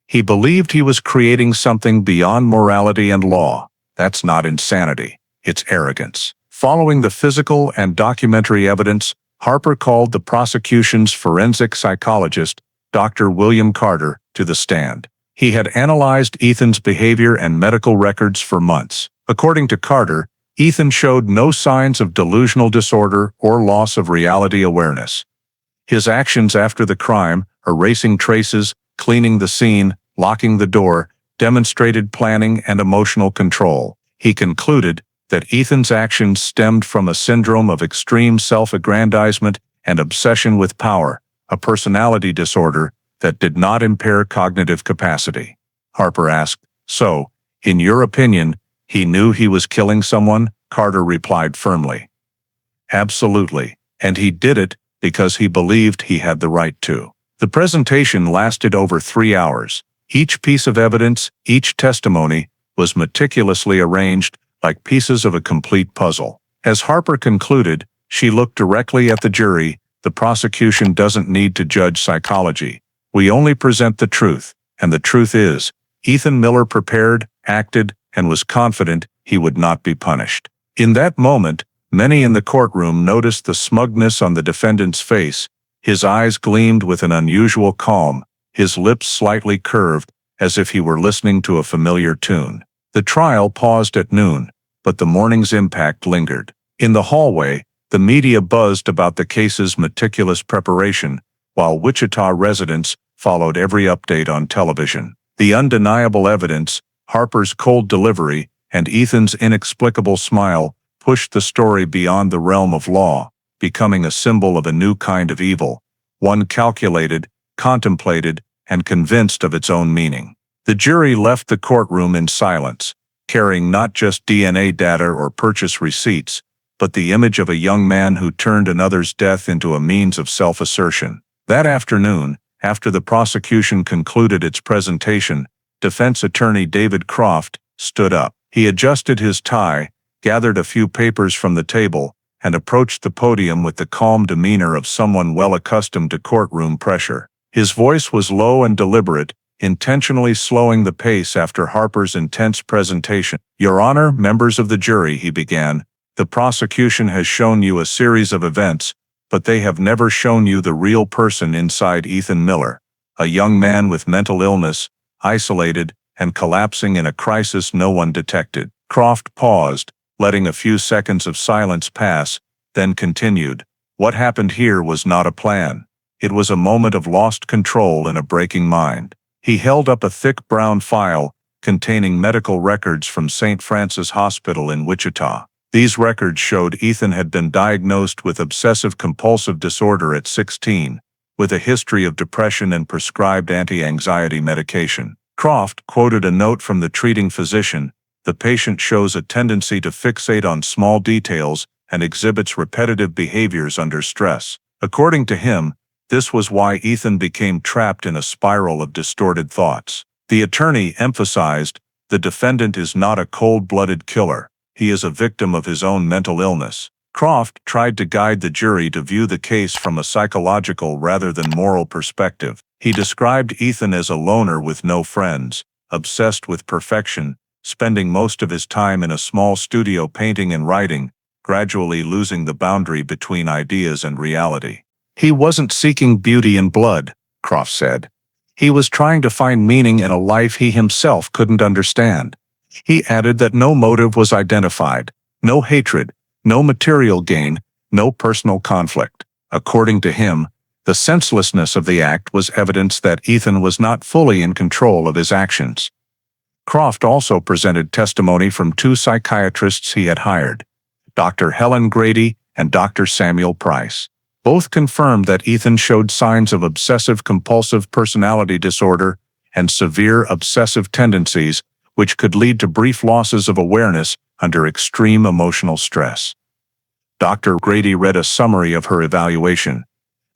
"He believed he was creating something beyond morality and law. That's not insanity, it's arrogance." Following the physical and documentary evidence, Harper called the prosecution's forensic psychologist, Dr. William Carter, to the stand. He had analyzed Ethan's behavior and medical records for months. According to Carter, Ethan showed no signs of delusional disorder or loss of reality awareness. His actions after the crime, erasing traces, cleaning the scene, locking the door, demonstrated planning and emotional control. He concluded that Ethan's actions stemmed from a syndrome of extreme self-aggrandizement and obsession with power, a personality disorder that did not impair cognitive capacity. Harper asked, "So, in your opinion, he knew he was killing someone?" Carter replied firmly, "Absolutely, and he did it because he believed he had the right to." The presentation lasted over 3 hours. Each piece of evidence, each testimony, was meticulously arranged like pieces of a complete puzzle. As Harper concluded, she looked directly at the jury. "The prosecution doesn't need to judge psychology. We only present the truth, and the truth is, Ethan Miller prepared, acted, and was confident he would not be punished." In that moment, many in the courtroom noticed the smugness on the defendant's face. His eyes gleamed with an unusual calm, his lips slightly curved, as if he were listening to a familiar tune. The trial paused at noon, but the morning's impact lingered. In the hallway, the media buzzed about the case's meticulous preparation, while Wichita residents followed every update on television. The undeniable evidence, Harper's cold delivery, and Ethan's inexplicable smile pushed the story beyond the realm of law, becoming a symbol of a new kind of evil, one calculated, contemplated, and convinced of its own meaning. The jury left the courtroom in silence, carrying not just DNA data or purchase receipts, but the image of a young man who turned another's death into a means of self-assertion. That afternoon, after the prosecution concluded its presentation, defense attorney David Croft stood up. He adjusted his tie, gathered a few papers from the table, and approached the podium with the calm demeanor of someone well accustomed to courtroom pressure. His voice was low and deliberate, intentionally slowing the pace after Harper's intense presentation. "Your Honor, members of the jury," he began, "the prosecution has shown you a series of events, but they have never shown you the real person inside Ethan Miller, a young man with mental illness, isolated, and collapsing in a crisis no one detected." Croft paused, letting a few seconds of silence pass, then continued. "What happened here was not a plan. It was a moment of lost control in a breaking mind." He held up a thick brown file containing medical records from St. Francis Hospital in Wichita. These records showed Ethan had been diagnosed with obsessive-compulsive disorder at 16, with a history of depression and prescribed anti-anxiety medication. Croft quoted a note from the treating physician. "The patient shows a tendency to fixate on small details and exhibits repetitive behaviors under stress." According to him, this was why Ethan became trapped in a spiral of distorted thoughts. The attorney emphasized, "The defendant is not a cold-blooded killer. He is a victim of his own mental illness." Croft tried to guide the jury to view the case from a psychological rather than moral perspective. He described Ethan as a loner with no friends, obsessed with perfection, spending most of his time in a small studio painting and writing, gradually losing the boundary between ideas and reality. "He wasn't seeking beauty and blood," Croft said. "He was trying to find meaning in a life he himself couldn't understand." He added that no motive was identified, no hatred, no material gain, no personal conflict. According to him, the senselessness of the act was evidence that Ethan was not fully in control of his actions. Croft also presented testimony from two psychiatrists he had hired, Dr. Helen Grady and Dr. Samuel Price. Both confirmed that Ethan showed signs of obsessive-compulsive personality disorder and severe obsessive tendencies, which could lead to brief losses of awareness under extreme emotional stress. Dr. Grady read a summary of her evaluation.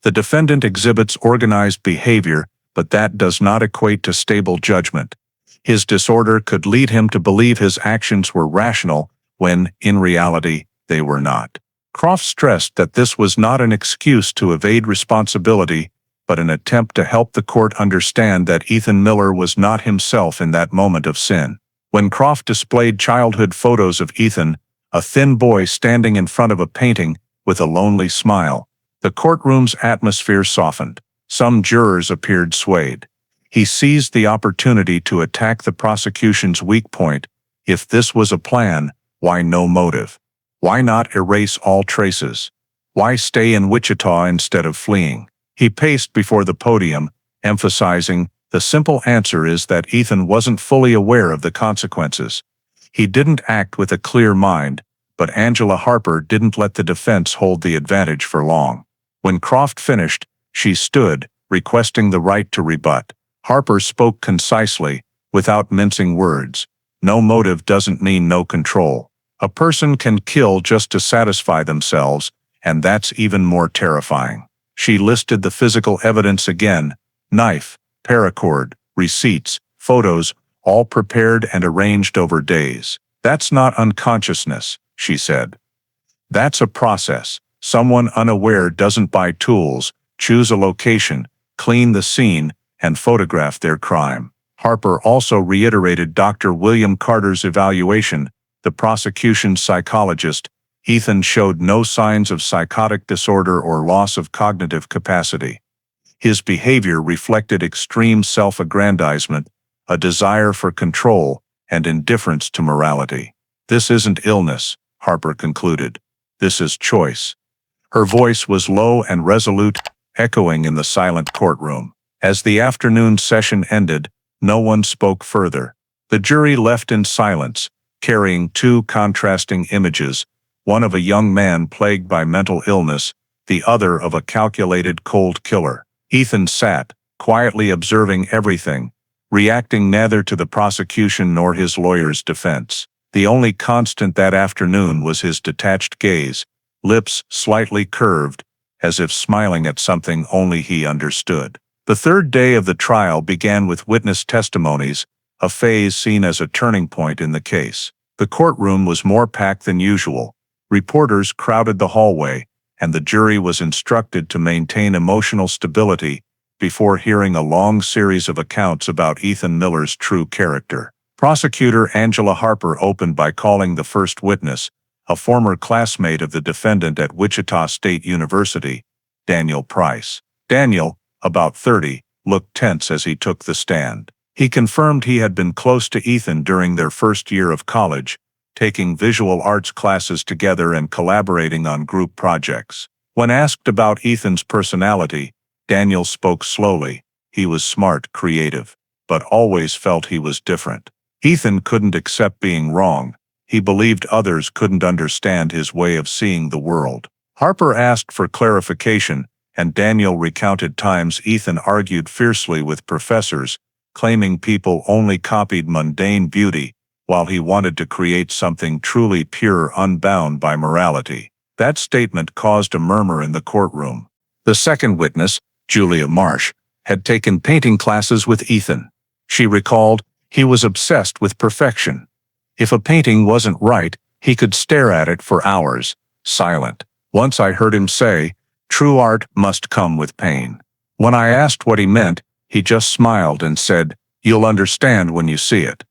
"The defendant exhibits organized behavior, but that does not equate to stable judgment. His disorder could lead him to believe his actions were rational when, in reality, they were not." Croft stressed that this was not an excuse to evade responsibility, but an attempt to help the court understand that Ethan Miller was not himself in that moment of sin. When Croft displayed childhood photos of Ethan, a thin boy standing in front of a painting with a lonely smile, the courtroom's atmosphere softened. Some jurors appeared swayed. He seized the opportunity to attack the prosecution's weak point. If this was a plan, why no motive? Why not erase all traces? Why stay in Wichita instead of fleeing? He paced before the podium, emphasizing, "The simple answer is that Ethan wasn't fully aware of the consequences. He didn't act with a clear mind, but Angela Harper didn't let the defense hold the advantage for long." When Croft finished, she stood, requesting the right to rebut. Harper spoke concisely, without mincing words. "No motive doesn't mean no control. A person can kill just to satisfy themselves, and that's even more terrifying." She listed the physical evidence again: knife, paracord, receipts, photos, all prepared and arranged over days. "That's not unconsciousness," she said. "That's a process. Someone unaware doesn't buy tools, choose a location, clean the scene, and photograph their crime." Harper also reiterated Dr. William Carter's evaluation, the prosecution's psychologist. "Ethan showed no signs of psychotic disorder or loss of cognitive capacity. His behavior reflected extreme self-aggrandizement, a desire for control, and indifference to morality." "This isn't illness," Harper concluded. "This is choice." Her voice was low and resolute, echoing in the silent courtroom. As the afternoon session ended, no one spoke further. The jury left in silence, carrying two contrasting images, one of a young man plagued by mental illness, the other of a calculated cold killer. Ethan sat, quietly observing everything, reacting neither to the prosecution nor his lawyer's defense. The only constant that afternoon was his detached gaze, lips slightly curved, as if smiling at something only he understood. The third day of the trial began with witness testimonies, a phase seen as a turning point in the case. The courtroom was more packed than usual. Reporters crowded the hallway, and the jury was instructed to maintain emotional stability, before hearing a long series of accounts about Ethan Miller's true character. Prosecutor Angela Harper opened by calling the first witness, a former classmate of the defendant at Wichita State University, Daniel Price. Daniel, about 30, looked tense as he took the stand. He confirmed he had been close to Ethan during their first year of college, taking visual arts classes together and collaborating on group projects. When asked about Ethan's personality, Daniel spoke slowly. He was smart, creative, but always felt he was different. Ethan couldn't accept being wrong. He believed others couldn't understand his way of seeing the world. Harper asked for clarification, and Daniel recounted times Ethan argued fiercely with professors, claiming people only copied mundane beauty, while he wanted to create something truly pure, unbound by morality. That statement caused a murmur in the courtroom. The second witness, Julia Marsh, had taken painting classes with Ethan. She recalled, he was obsessed with perfection. If a painting wasn't right, he could stare at it for hours, silent. Once I heard him say, "True art must come with pain." When I asked what he meant, he just smiled and said, "You'll understand when you see it."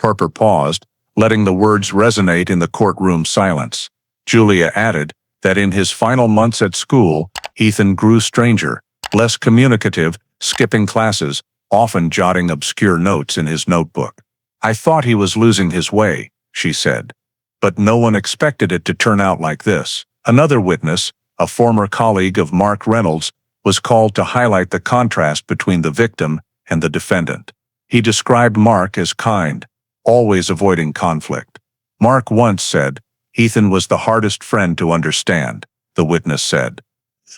Harper paused, letting the words resonate in the courtroom silence. Julia added that in his final months at school, Ethan grew stranger, less communicative, skipping classes, often jotting obscure notes in his notebook. "I thought he was losing his way," she said. But no one expected it to turn out like this. Another witness, a former colleague of Mark Reynolds, was called to highlight the contrast between the victim and the defendant. He described Mark as kind, always avoiding conflict. Mark once said, "Ethan was the hardest friend to understand," the witness said.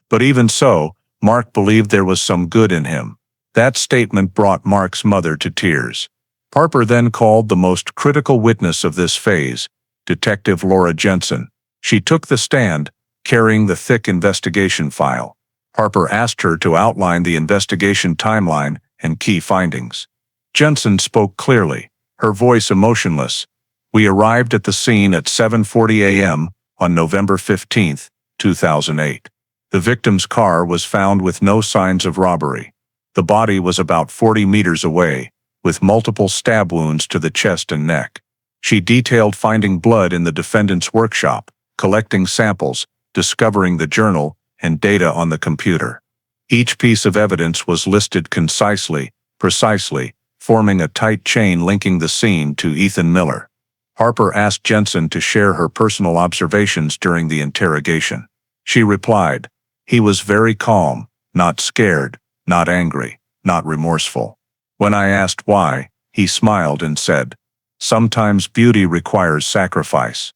But even so, Mark believed there was some good in him. That statement brought Mark's mother to tears. Harper then called the most critical witness of this phase, Detective Laura Jensen. She took the stand, carrying the thick investigation file. Harper asked her to outline the investigation timeline and key findings. Jensen spoke clearly, her voice emotionless. "We arrived at the scene at 7:40 a.m. on November 15, 2008. The victim's car was found with no signs of robbery. The body was about 40 meters away, with multiple stab wounds to the chest and neck." She detailed finding blood in the defendant's workshop, collecting samples, discovering the journal, and data on the computer. Each piece of evidence was listed concisely, precisely, forming a tight chain linking the scene to Ethan Miller. Harper asked Jensen to share her personal observations during the interrogation. She replied, "He was very calm, not scared, not angry, not remorseful. When I asked why, he smiled and said, 'Sometimes beauty requires sacrifice.'"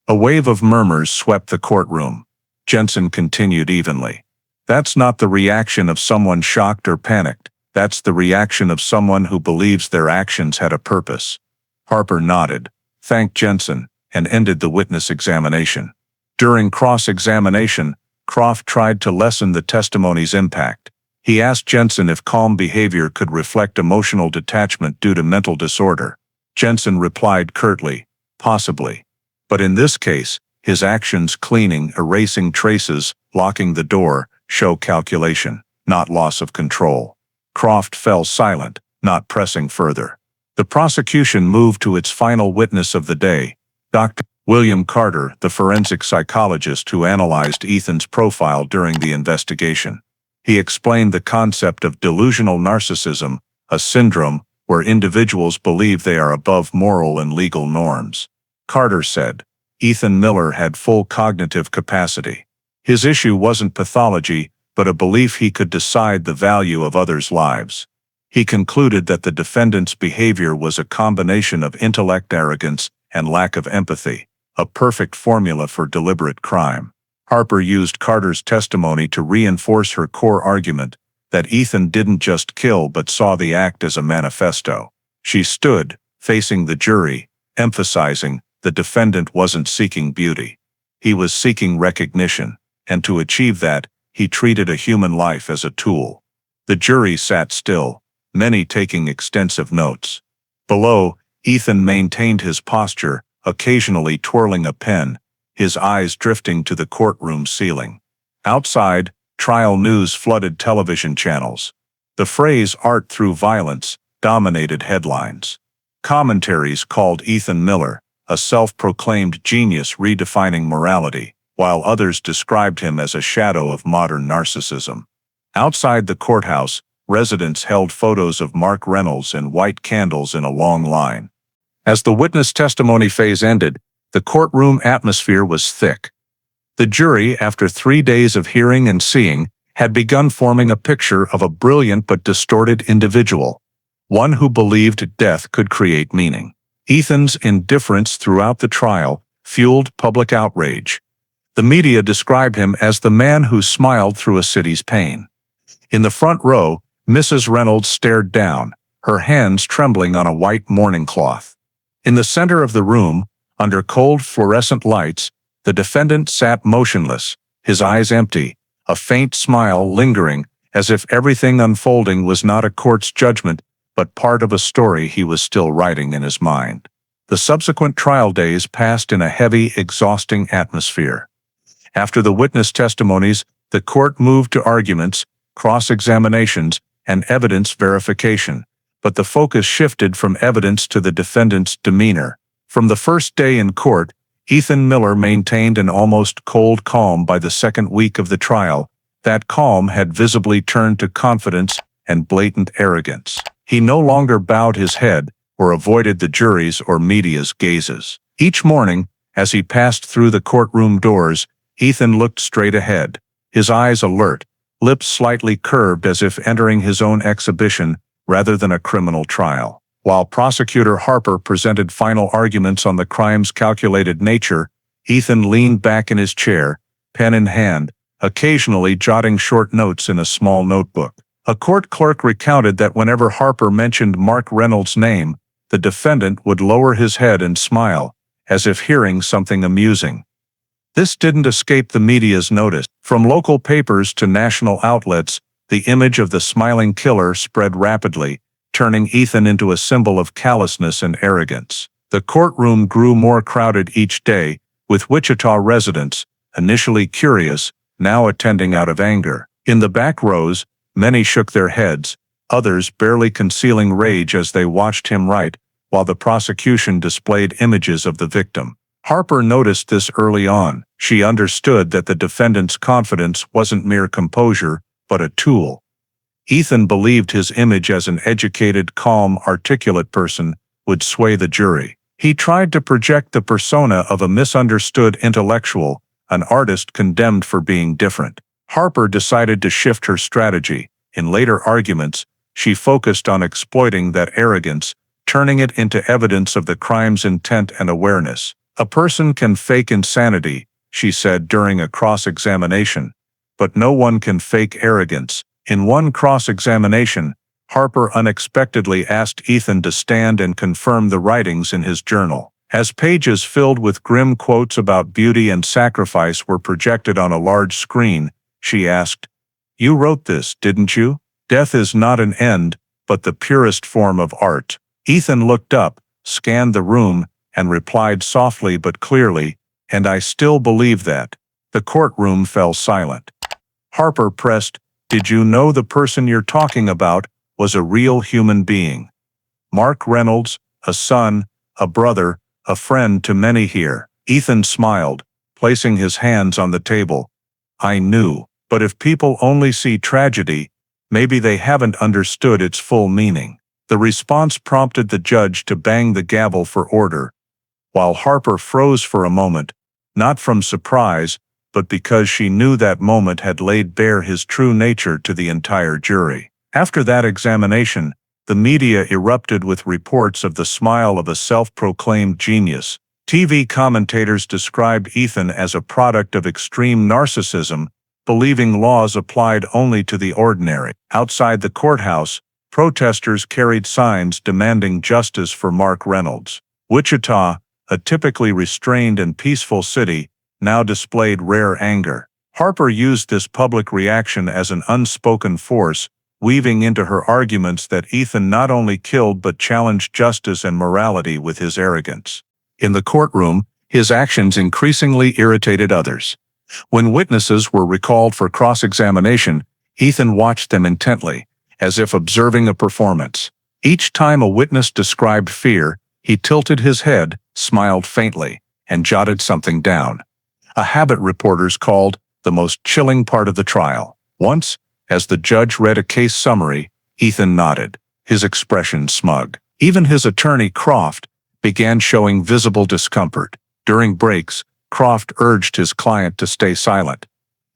A wave of murmurs swept the courtroom. Jensen continued evenly, "That's not the reaction of someone shocked or panicked. That's the reaction of someone who believes their actions had a purpose." Harper nodded, thanked Jensen, and ended the witness examination. During cross-examination, Croft tried to lessen the testimony's impact. He asked Jensen if calm behavior could reflect emotional detachment due to mental disorder. Jensen replied curtly, "Possibly. But in this case, his actions cleaning, erasing traces, locking the door, show calculation, not loss of control." Croft fell silent, not pressing further. The prosecution moved to its final witness of the day, Dr. William Carter, the forensic psychologist who analyzed Ethan's profile during the investigation. He explained the concept of delusional narcissism, a syndrome where individuals believe they are above moral and legal norms. Carter said, "Ethan Miller had full cognitive capacity. His issue wasn't pathology, but a belief he could decide the value of others' lives." He concluded that the defendant's behavior was a combination of intellect, arrogance, and lack of empathy, a perfect formula for deliberate crime. Harper used Carter's testimony to reinforce her core argument that Ethan didn't just kill but saw the act as a manifesto. She stood, facing the jury, emphasizing the defendant wasn't seeking beauty. He was seeking recognition, and to achieve that, he treated a human life as a tool. The jury sat still, many taking extensive notes. Below, Ethan maintained his posture, occasionally twirling a pen, his eyes drifting to the courtroom ceiling. Outside, Trial news flooded television channels. The phrase "art through violence" dominated headlines. Commentaries called Ethan Miller a self-proclaimed genius redefining morality, while others described him as a shadow of modern narcissism. Outside the courthouse, residents held photos of Mark Reynolds and white candles in a long line. As the witness testimony phase ended, the courtroom atmosphere was thick. The jury, after 3 days of hearing and seeing, had begun forming a picture of a brilliant but distorted individual, one who believed death could create meaning. Ethan's indifference throughout the trial fueled public outrage. The media described him as the man who smiled through a city's pain. In the front row, Mrs. Reynolds stared down, her hands trembling on a white mourning cloth. In the center of the room, under cold fluorescent lights, the defendant sat motionless, his eyes empty, a faint smile lingering, as if everything unfolding was not a court's judgment, but part of a story he was still writing in his mind. The subsequent trial days passed in a heavy, exhausting atmosphere. After the witness testimonies, the court moved to arguments, cross-examinations, and evidence verification, but the focus shifted from evidence to the defendant's demeanor. From the first day in court, Ethan Miller maintained an almost cold calm. By the second week of the trial, that calm had visibly turned to confidence and blatant arrogance. He no longer bowed his head or avoided the jury's or media's gazes. Each morning, as he passed through the courtroom doors, Ethan looked straight ahead, his eyes alert, lips slightly curved as if entering his own exhibition rather than a criminal trial. While Prosecutor Harper presented final arguments on the crime's calculated nature, Ethan leaned back in his chair, pen in hand, occasionally jotting short notes in a small notebook. A court clerk recounted that whenever Harper mentioned Mark Reynolds' name, the defendant would lower his head and smile, as if hearing something amusing. This didn't escape the media's notice. From local papers to national outlets, the image of the smiling killer spread rapidly, turning Ethan into a symbol of callousness and arrogance. The courtroom grew more crowded each day, with Wichita residents, initially curious, now attending out of anger. In the back rows, many shook their heads, others barely concealing rage as they watched him write, while the prosecution displayed images of the victim. Harper noticed this early on. She understood that the defendant's confidence wasn't mere composure, but a tool. Ethan believed his image as an educated, calm, articulate person would sway the jury. He tried to project the persona of a misunderstood intellectual, an artist condemned for being different. Harper decided to shift her strategy. In later arguments, she focused on exploiting that arrogance, turning it into evidence of the crime's intent and awareness. "A person can fake insanity," she said during a cross-examination, "but no one can fake arrogance." In one cross-examination, Harper unexpectedly asked Ethan to stand and confirm the writings in his journal. As pages filled with grim quotes about beauty and sacrifice were projected on a large screen, she asked, "You wrote this, didn't you? Death is not an end, but the purest form of art." Ethan looked up, scanned the room, and replied softly but clearly, "And I still believe that." The courtroom fell silent. Harper pressed, "Did you know the person you're talking about was a real human being? Mark Reynolds, a son, a brother, a friend to many here." Ethan smiled, placing his hands on the table. "I knew, but if people only see tragedy, maybe they haven't understood its full meaning." The response prompted the judge to bang the gavel for order, while Harper froze for a moment, not from surprise, but because she knew that moment had laid bare his true nature to the entire jury. After that examination, the media erupted with reports of the smile of a self-proclaimed genius. TV commentators described Ethan as a product of extreme narcissism, believing laws applied only to the ordinary. Outside the courthouse, protesters carried signs demanding justice for Mark Reynolds. Wichita, a typically restrained and peaceful city, now displayed rare anger. Harper used this public reaction as an unspoken force, weaving into her arguments that Ethan not only killed but challenged justice and morality with his arrogance. In the courtroom, his actions increasingly irritated others. When witnesses were recalled for cross-examination, Ethan watched them intently, as if observing a performance. Each time a witness described fear, he tilted his head, smiled faintly, and jotted something down. A habit reporters called the most chilling part of the trial. Once, as the judge read a case summary, Ethan nodded, his expression smug. Even his attorney, Croft, began showing visible discomfort. During breaks, Croft urged his client to stay silent.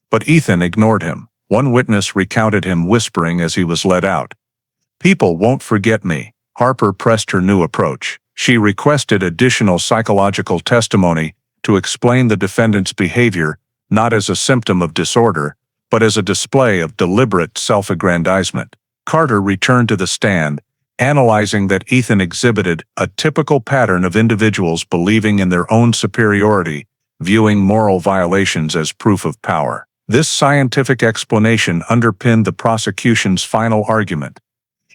But Ethan ignored him. One witness recounted him whispering as he was led out. "People won't forget me." Harper pressed her new approach. She requested additional psychological testimony to explain the defendant's behavior not as a symptom of disorder, but as a display of deliberate self-aggrandizement. Carter returned to the stand, analyzing that Ethan exhibited a typical pattern of individuals believing in their own superiority, viewing moral violations as proof of power. This scientific explanation underpinned the prosecution's final argument.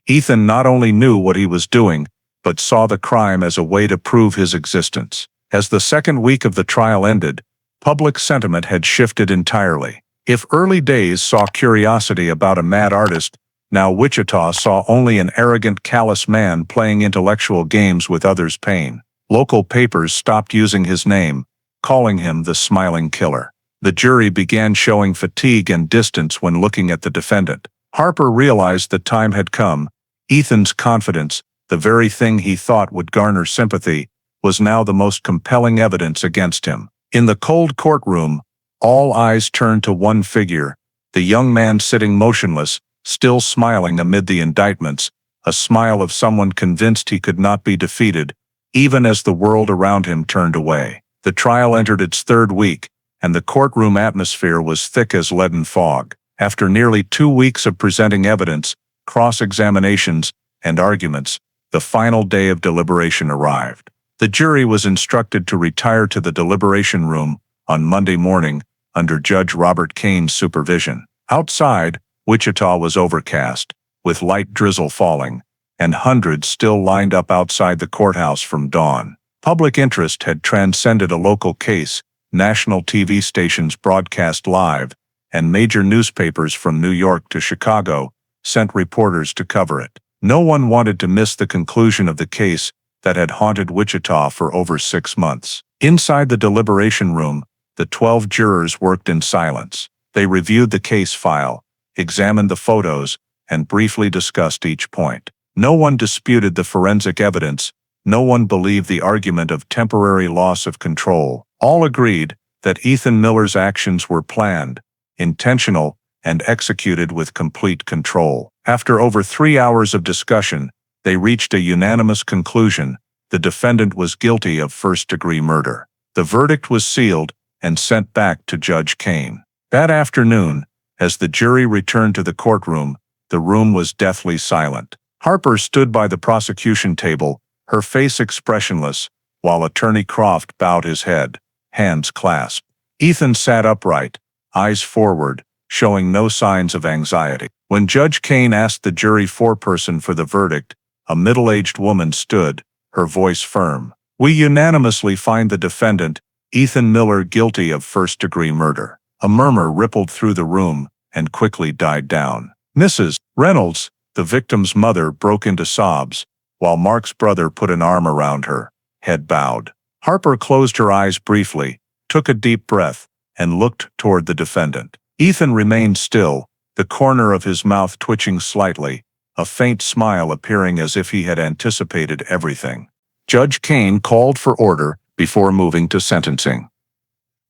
Ethan not only knew what he was doing, but saw the crime as a way to prove his existence. As the second week of the trial ended, public sentiment had shifted entirely. If early days saw curiosity about a mad artist, now Wichita saw only an arrogant, callous man playing intellectual games with others' pain. Local papers stopped using his name, calling him the smiling killer. The jury began showing fatigue and distance when looking at the defendant. Harper realized the time had come. Ethan's confidence, the very thing he thought would garner sympathy, was now the most compelling evidence against him. In the cold courtroom, all eyes turned to one figure, the young man sitting motionless, still smiling amid the indictments, a smile of someone convinced he could not be defeated, even as the world around him turned away. The trial entered its third week, and the courtroom atmosphere was thick as leaden fog. After nearly 2 weeks of presenting evidence, cross-examinations, and arguments, the final day of deliberation arrived. The jury was instructed to retire to the deliberation room on Monday morning under Judge Robert Kane's supervision. Outside, Wichita was overcast, with light drizzle falling, and hundreds still lined up outside the courthouse from dawn. Public interest had transcended a local case, national TV stations broadcast live, and major newspapers from New York to Chicago sent reporters to cover it. No one wanted to miss the conclusion of the case that had haunted Wichita for over 6 months. Inside the deliberation room, the 12 jurors worked in silence. They reviewed the case file, examined the photos, and briefly discussed each point. No one disputed the forensic evidence. No one believed the argument of temporary loss of control. All agreed that Ethan Miller's actions were planned, intentional, and executed with complete control. After over 3 hours of discussion, they reached a unanimous conclusion: the defendant was guilty of first-degree murder. The verdict was sealed and sent back to Judge Kane. That afternoon, as the jury returned to the courtroom, the room was deathly silent. Harper stood by the prosecution table, her face expressionless, while Attorney Croft bowed his head, hands clasped. Ethan sat upright, eyes forward, showing no signs of anxiety. When Judge Kane asked the jury foreperson for the verdict, a middle-aged woman stood, her voice firm. "We unanimously find the defendant, Ethan Miller, guilty of first-degree murder." A murmur rippled through the room and quickly died down. Mrs. Reynolds, the victim's mother, broke into sobs, while Mark's brother put an arm around her, head bowed. Harper closed her eyes briefly, took a deep breath, and looked toward the defendant. Ethan remained still, the corner of his mouth twitching slightly, a faint smile appearing as if he had anticipated everything. Judge Kane called for order before moving to sentencing.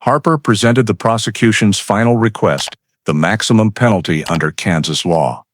Harper presented the prosecution's final request, the maximum penalty under Kansas law: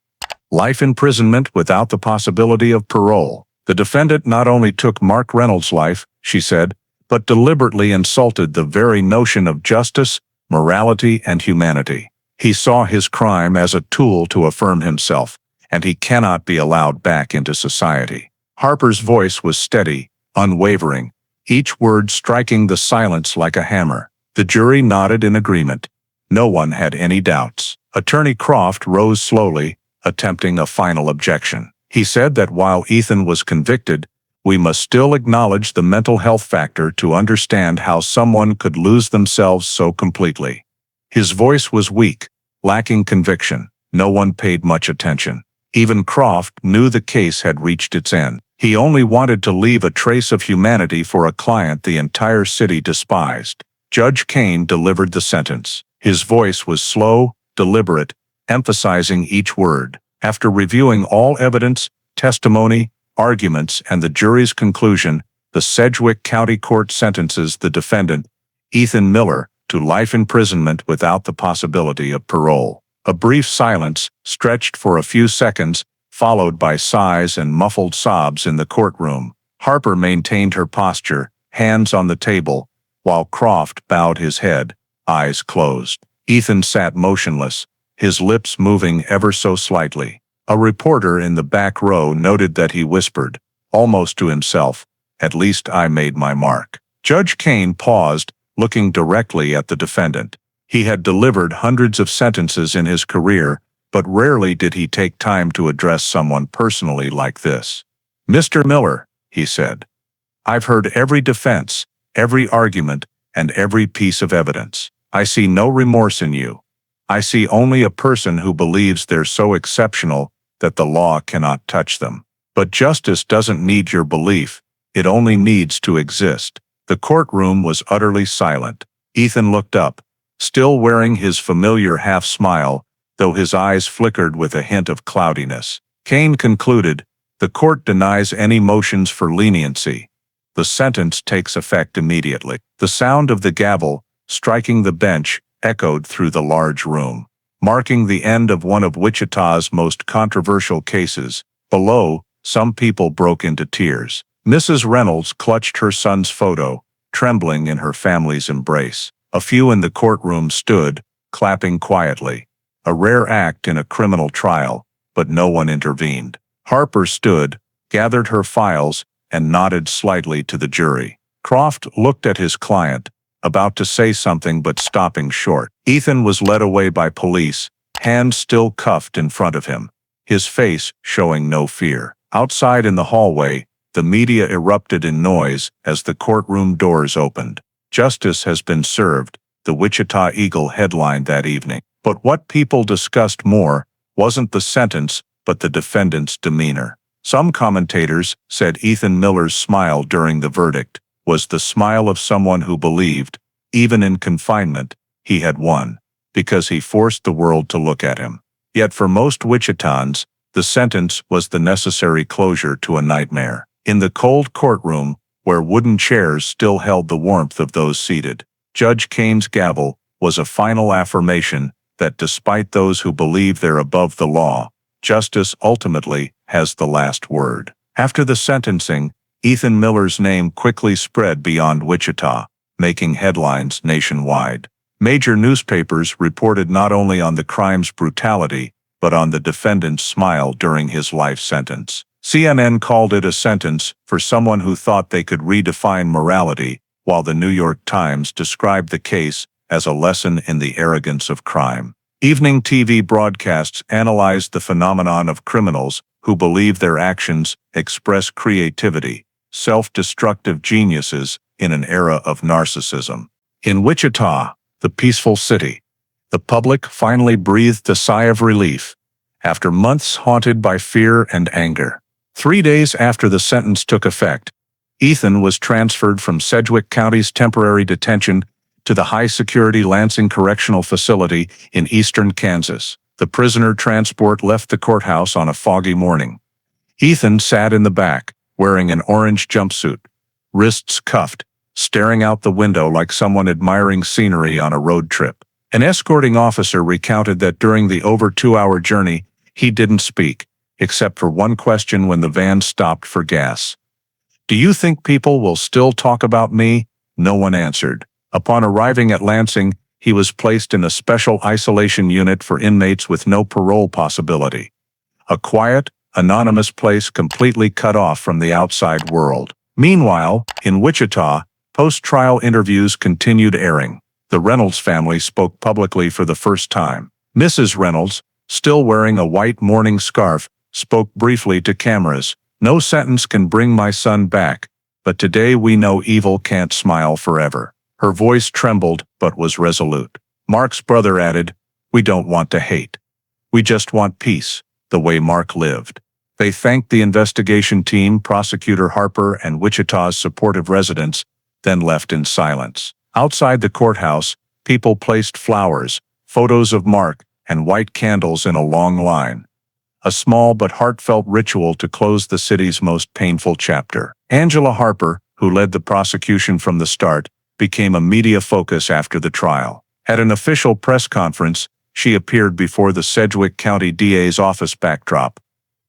life imprisonment without the possibility of parole. The defendant not only took Mark Reynolds' life, she said, but deliberately insulted the very notion of justice, morality, and humanity. He saw his crime as a tool to affirm himself, and he cannot be allowed back into society. Harper's voice was steady, unwavering, each word striking the silence like a hammer. The jury nodded in agreement. No one had any doubts. Attorney Croft rose slowly, attempting a final objection. He said that while Ethan was convicted, we must still acknowledge the mental health factor to understand how someone could lose themselves so completely. His voice was weak, lacking conviction. No one paid much attention. Even Croft knew the case had reached its end. He only wanted to leave a trace of humanity for a client the entire city despised. Judge Kane delivered the sentence. His voice was slow, deliberate, emphasizing each word. After reviewing all evidence, testimony, arguments, and the jury's conclusion, the Sedgwick County Court sentences the defendant, Ethan Miller, to life imprisonment without the possibility of parole. A brief silence, stretched for a few seconds, followed by sighs and muffled sobs in the courtroom. Harper maintained her posture, hands on the table, while Croft bowed his head, eyes closed. Ethan sat motionless, his lips moving ever so slightly. A reporter in the back row noted that he whispered, almost to himself, "At least I made my mark." Judge Kane paused, looking directly at the defendant. He had delivered hundreds of sentences in his career, but rarely did he take time to address someone personally like this. "Mr. Miller," he said, "I've heard every defense, every argument, and every piece of evidence. I see no remorse in you. I see only a person who believes they're so exceptional that the law cannot touch them. But justice doesn't need your belief, it only needs to exist." The courtroom was utterly silent. Ethan looked up, still wearing his familiar half-smile, though his eyes flickered with a hint of cloudiness. Kane concluded, "The court denies any motions for leniency. The sentence takes effect immediately." The sound of the gavel, striking the bench, echoed through the large room, marking the end of one of Wichita's most controversial cases. Below, some people broke into tears. Mrs. Reynolds clutched her son's photo, trembling in her family's embrace. A few in the courtroom stood, clapping quietly, a rare act in a criminal trial, but no one intervened. Harper stood, gathered her files, and nodded slightly to the jury. Croft looked at his client, about to say something but stopping short. Ethan was led away by police, hands still cuffed in front of him, his face showing no fear. Outside in the hallway, the media erupted in noise as the courtroom doors opened. "Justice has been served," the Wichita Eagle headlined that evening. But what people discussed more wasn't the sentence, but the defendant's demeanor. Some commentators said Ethan Miller's smile during the verdict was the smile of someone who believed, even in confinement, he had won, because he forced the world to look at him. Yet for most Wichitans, the sentence was the necessary closure to a nightmare. In the cold courtroom, where wooden chairs still held the warmth of those seated, Judge Kane's gavel was a final affirmation that despite those who believe they're above the law, justice ultimately has the last word. After the sentencing, Ethan Miller's name quickly spread beyond Wichita, making headlines nationwide. Major newspapers reported not only on the crime's brutality, but on the defendant's smile during his life sentence. CNN called it a sentence for someone who thought they could redefine morality, while the New York Times described the case as a lesson in the arrogance of crime. Evening TV broadcasts analyzed the phenomenon of criminals who believe their actions express creativity, self-destructive geniuses in an era of narcissism. In Wichita, the peaceful city, the public finally breathed a sigh of relief after months haunted by fear and anger. 3 days after the sentence took effect, Ethan was transferred from Sedgwick County's temporary detention to the high-security Lansing Correctional Facility in eastern Kansas. The prisoner transport left the courthouse on a foggy morning. Ethan sat in the back, wearing an orange jumpsuit, wrists cuffed, staring out the window like someone admiring scenery on a road trip. An escorting officer recounted that during the over 2-hour journey, he didn't speak, except for one question when the van stopped for gas. "Do you think people will still talk about me?" No one answered. Upon arriving at Lansing, he was placed in a special isolation unit for inmates with no parole possibility. A quiet, anonymous place completely cut off from the outside world. Meanwhile, in Wichita, post-trial interviews continued airing. The Reynolds family spoke publicly for the first time. Mrs. Reynolds, still wearing a white mourning scarf, spoke briefly to cameras. "No sentence can bring my son back, but today we know evil can't smile forever." Her voice trembled but was resolute. Mark's brother added, "We don't want to hate. We just want peace, the way Mark lived." They thanked the investigation team, Prosecutor Harper, and Wichita's supportive residents, then left in silence. Outside the courthouse, people placed flowers, photos of Mark, and white candles in a long line. A small but heartfelt ritual to close the city's most painful chapter. Angela Harper, who led the prosecution from the start, became a media focus after the trial. At an official press conference, she appeared before the Sedgwick County DA's office backdrop,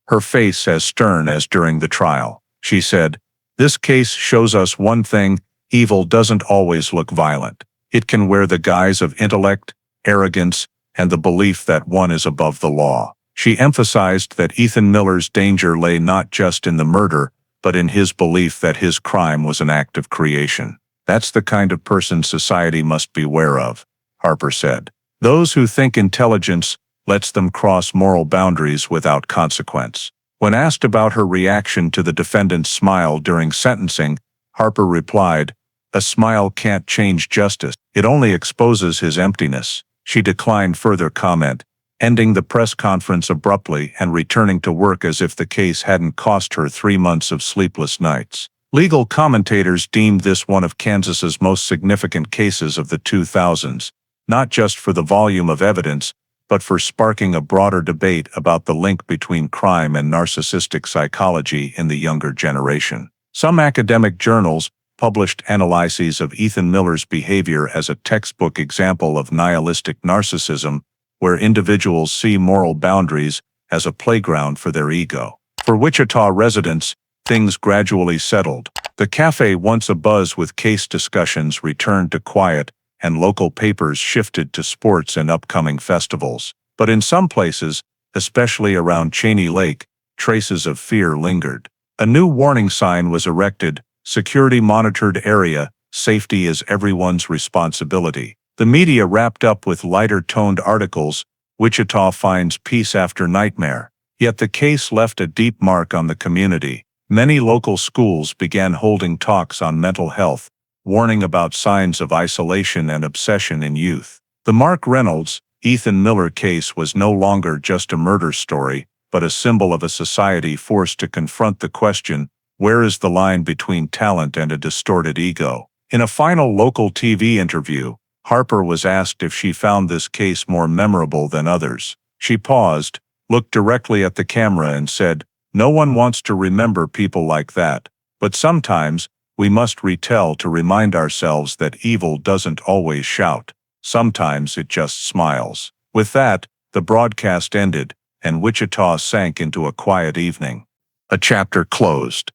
her face as stern as during the trial. She said, "This case shows us one thing: evil doesn't always look violent. It can wear the guise of intellect, arrogance, and the belief that one is above the law." She emphasized that Ethan Miller's danger lay not just in the murder, but in his belief that his crime was an act of creation. "That's the kind of person society must beware of," Harper said. "Those who think intelligence lets them cross moral boundaries without consequence." When asked about her reaction to the defendant's smile during sentencing, Harper replied, "A smile can't change justice. It only exposes his emptiness." She declined further comment, ending the press conference abruptly and returning to work as if the case hadn't cost her 3 months of sleepless nights. Legal commentators deemed this one of Kansas's most significant cases of the 2000s, not just for the volume of evidence, but for sparking a broader debate about the link between crime and narcissistic psychology in the younger generation. Some academic journals published analyses of Ethan Miller's behavior as a textbook example of nihilistic narcissism, where individuals see moral boundaries as a playground for their ego. For Wichita residents, things gradually settled. The cafe, once abuzz with case discussions, returned to quiet, and local papers shifted to sports and upcoming festivals. But in some places, especially around Cheney Lake, traces of fear lingered. A new warning sign was erected: "Security monitored area, safety is everyone's responsibility." The media wrapped up with lighter-toned articles: "Wichita finds peace after nightmare." Yet the case left a deep mark on the community. Many local schools began holding talks on mental health, warning about signs of isolation and obsession in youth. The Mark Reynolds, Ethan Miller case was no longer just a murder story, but a symbol of a society forced to confront the question, where is the line between talent and a distorted ego? In a final local TV interview, Harper was asked if she found this case more memorable than others. She paused, looked directly at the camera and said, "No one wants to remember people like that, but sometimes we must retell to remind ourselves that evil doesn't always shout. Sometimes it just smiles." With that, the broadcast ended, and Wichita sank into a quiet evening. A chapter closed.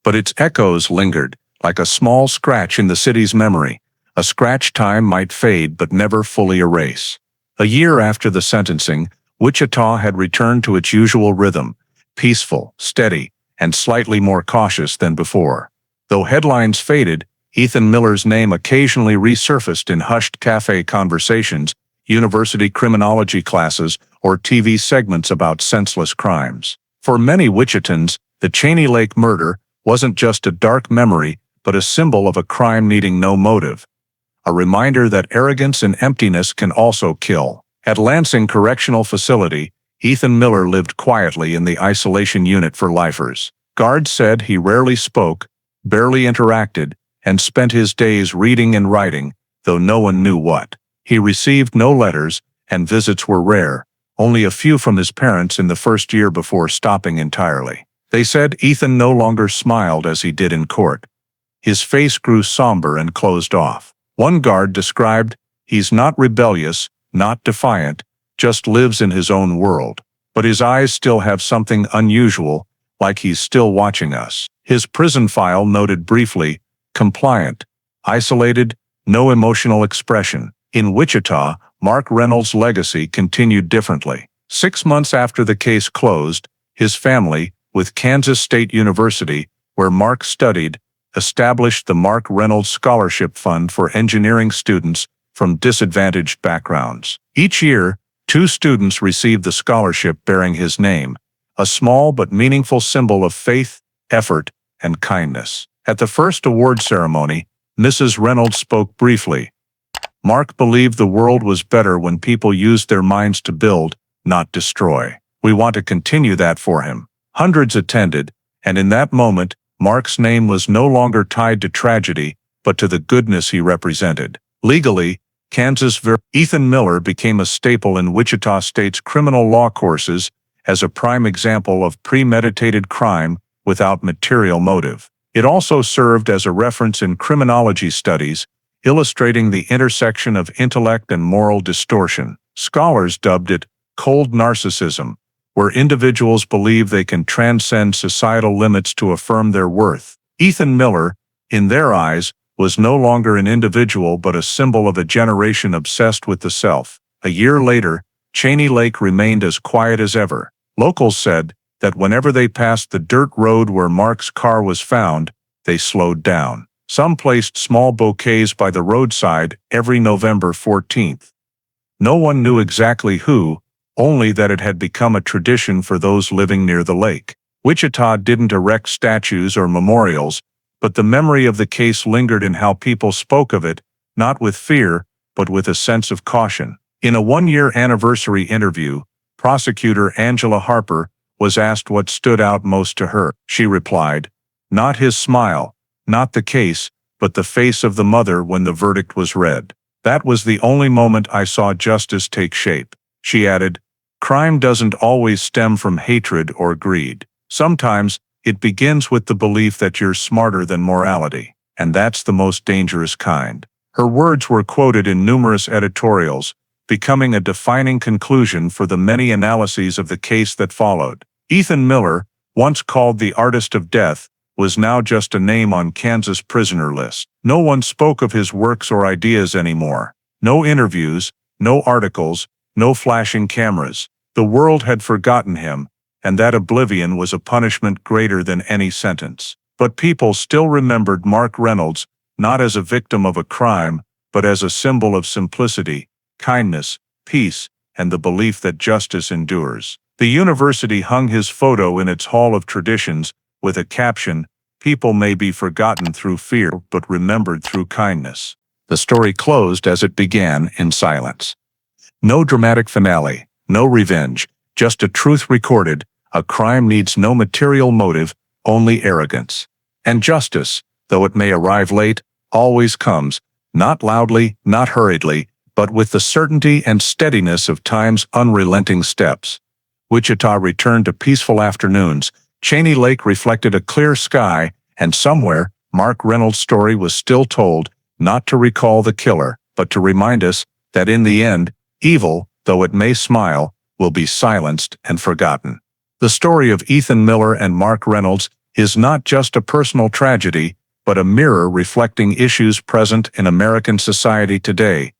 But its echoes lingered, like a small scratch in the city's memory. A scratch time might fade but never fully erase. A year after the sentencing, Wichita had returned to its usual rhythm, peaceful, steady, and slightly more cautious than before. Though headlines faded, Ethan Miller's name occasionally resurfaced in hushed cafe conversations, university criminology classes, or TV segments about senseless crimes. For many Wichitans, the Cheney Lake murder wasn't just a dark memory, but a symbol of a crime needing no motive. A reminder that arrogance and emptiness can also kill. At Lansing Correctional Facility, Ethan Miller lived quietly in the isolation unit for lifers. Guards said he rarely spoke, barely interacted, and spent his days reading and writing, though no one knew what. He received no letters, and visits were rare, only a few from his parents in the first year before stopping entirely. They said Ethan no longer smiled as he did in court. His face grew somber and closed off. One guard described, "He's not rebellious, not defiant, just lives in his own world. But his eyes still have something unusual, like he's still watching us." His prison file noted briefly, "Compliant, isolated, no emotional expression." In Wichita, Mark Reynolds' legacy continued differently. 6 months after the case closed, his family, with Kansas State University, where Mark studied, established the Mark Reynolds Scholarship Fund for engineering students from disadvantaged backgrounds. Each year, 2 students received the scholarship bearing his name, a small but meaningful symbol of faith, effort, and kindness. At the first award ceremony, Mrs. Reynolds spoke briefly. Mark believed the world was better when people used their minds to build, not destroy. We want to continue that for him. Hundreds attended, and in that moment, Mark's name was no longer tied to tragedy, but to the goodness he represented. Legally, Ethan Miller became a staple in Wichita State's criminal law courses as a prime example of premeditated crime without material motive. It also served as a reference in criminology studies, illustrating the intersection of intellect and moral distortion. Scholars dubbed it cold narcissism, where individuals believe they can transcend societal limits to affirm their worth. Ethan Miller, in their eyes, was no longer an individual but a symbol of a generation obsessed with the self. A year later, Cheney Lake remained as quiet as ever. Locals said that whenever they passed the dirt road where Mark's car was found, they slowed down. Some placed small bouquets by the roadside every November 14th. No one knew exactly who, only that it had become a tradition for those living near the lake. Wichita didn't erect statues or memorials, but the memory of the case lingered in how people spoke of it, not with fear, but with a sense of caution. In a one-year anniversary interview, prosecutor Angela Harper was asked what stood out most to her. She replied, "Not his smile, not the case, but the face of the mother when the verdict was read. That was the only moment I saw justice take shape." She added, "Crime doesn't always stem from hatred or greed. Sometimes, it begins with the belief that you're smarter than morality, and that's the most dangerous kind." Her words were quoted in numerous editorials, becoming a defining conclusion for the many analyses of the case that followed. Ethan Miller, once called the artist of death, was now just a name on Kansas prisoner lists. No one spoke of his works or ideas anymore. No interviews, no articles, no flashing cameras. The world had forgotten him, and that oblivion was a punishment greater than any sentence. But people still remembered Mark Reynolds, not as a victim of a crime, but as a symbol of simplicity, kindness, peace, and the belief that justice endures. The university hung his photo in its Hall of Traditions, with a caption, "People may be forgotten through fear, but remembered through kindness." The story closed as it began, in silence. No dramatic finale, no revenge, just a truth recorded. A crime needs no material motive, only arrogance. And justice, though it may arrive late, always comes, not loudly, not hurriedly, but with the certainty and steadiness of time's unrelenting steps. Wichita returned to peaceful afternoons. Cheney Lake reflected a clear sky, and somewhere, Mark Reynolds' story was still told, not to recall the killer, but to remind us that in the end, evil, though it may smile, will be silenced and forgotten. The story of Ethan Miller and Mark Reynolds is not just a personal tragedy, but a mirror reflecting issues present in American society today,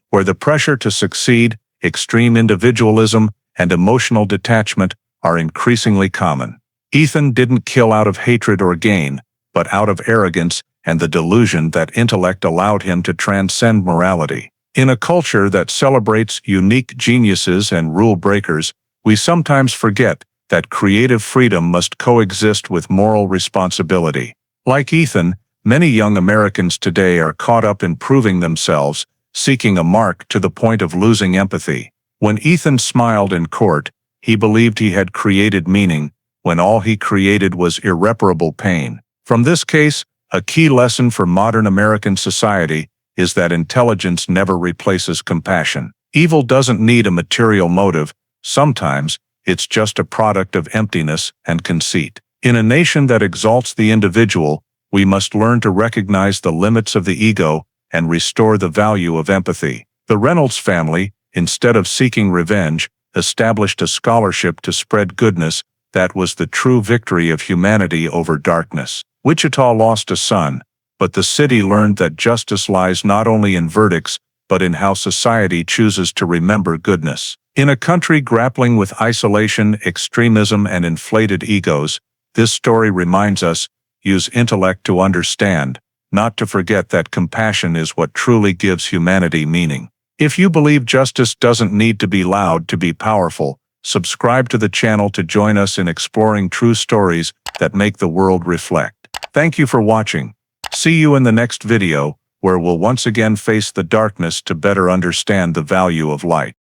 where the pressure to succeed, extreme individualism, and emotional detachment are increasingly common. Ethan didn't kill out of hatred or gain, but out of arrogance and the delusion that intellect allowed him to transcend morality. In a culture that celebrates unique geniuses and rule breakers, we sometimes forget that creative freedom must coexist with moral responsibility. Like Ethan, many young Americans today are caught up in proving themselves, seeking a mark to the point of losing empathy. When Ethan smiled in court, he believed he had created meaning, when all he created was irreparable pain. From this case, a key lesson for modern American society is that intelligence never replaces compassion. Evil doesn't need a material motive. Sometimes, it's just a product of emptiness and conceit. In a nation that exalts the individual, we must learn to recognize the limits of the ego and restore the value of empathy. The Reynolds family, instead of seeking revenge, established a scholarship to spread goodness. That was the true victory of humanity over darkness. Wichita lost a son, but the city learned that justice lies not only in verdicts, but in how society chooses to remember goodness. In a country grappling with isolation, extremism, and inflated egos, this story reminds us, use intellect to understand, not to forget that compassion is what truly gives humanity meaning. If you believe justice doesn't need to be loud to be powerful, subscribe to the channel to join us in exploring true stories that make the world reflect. Thank you for watching. See you in the next video, where we'll once again face the darkness to better understand the value of light.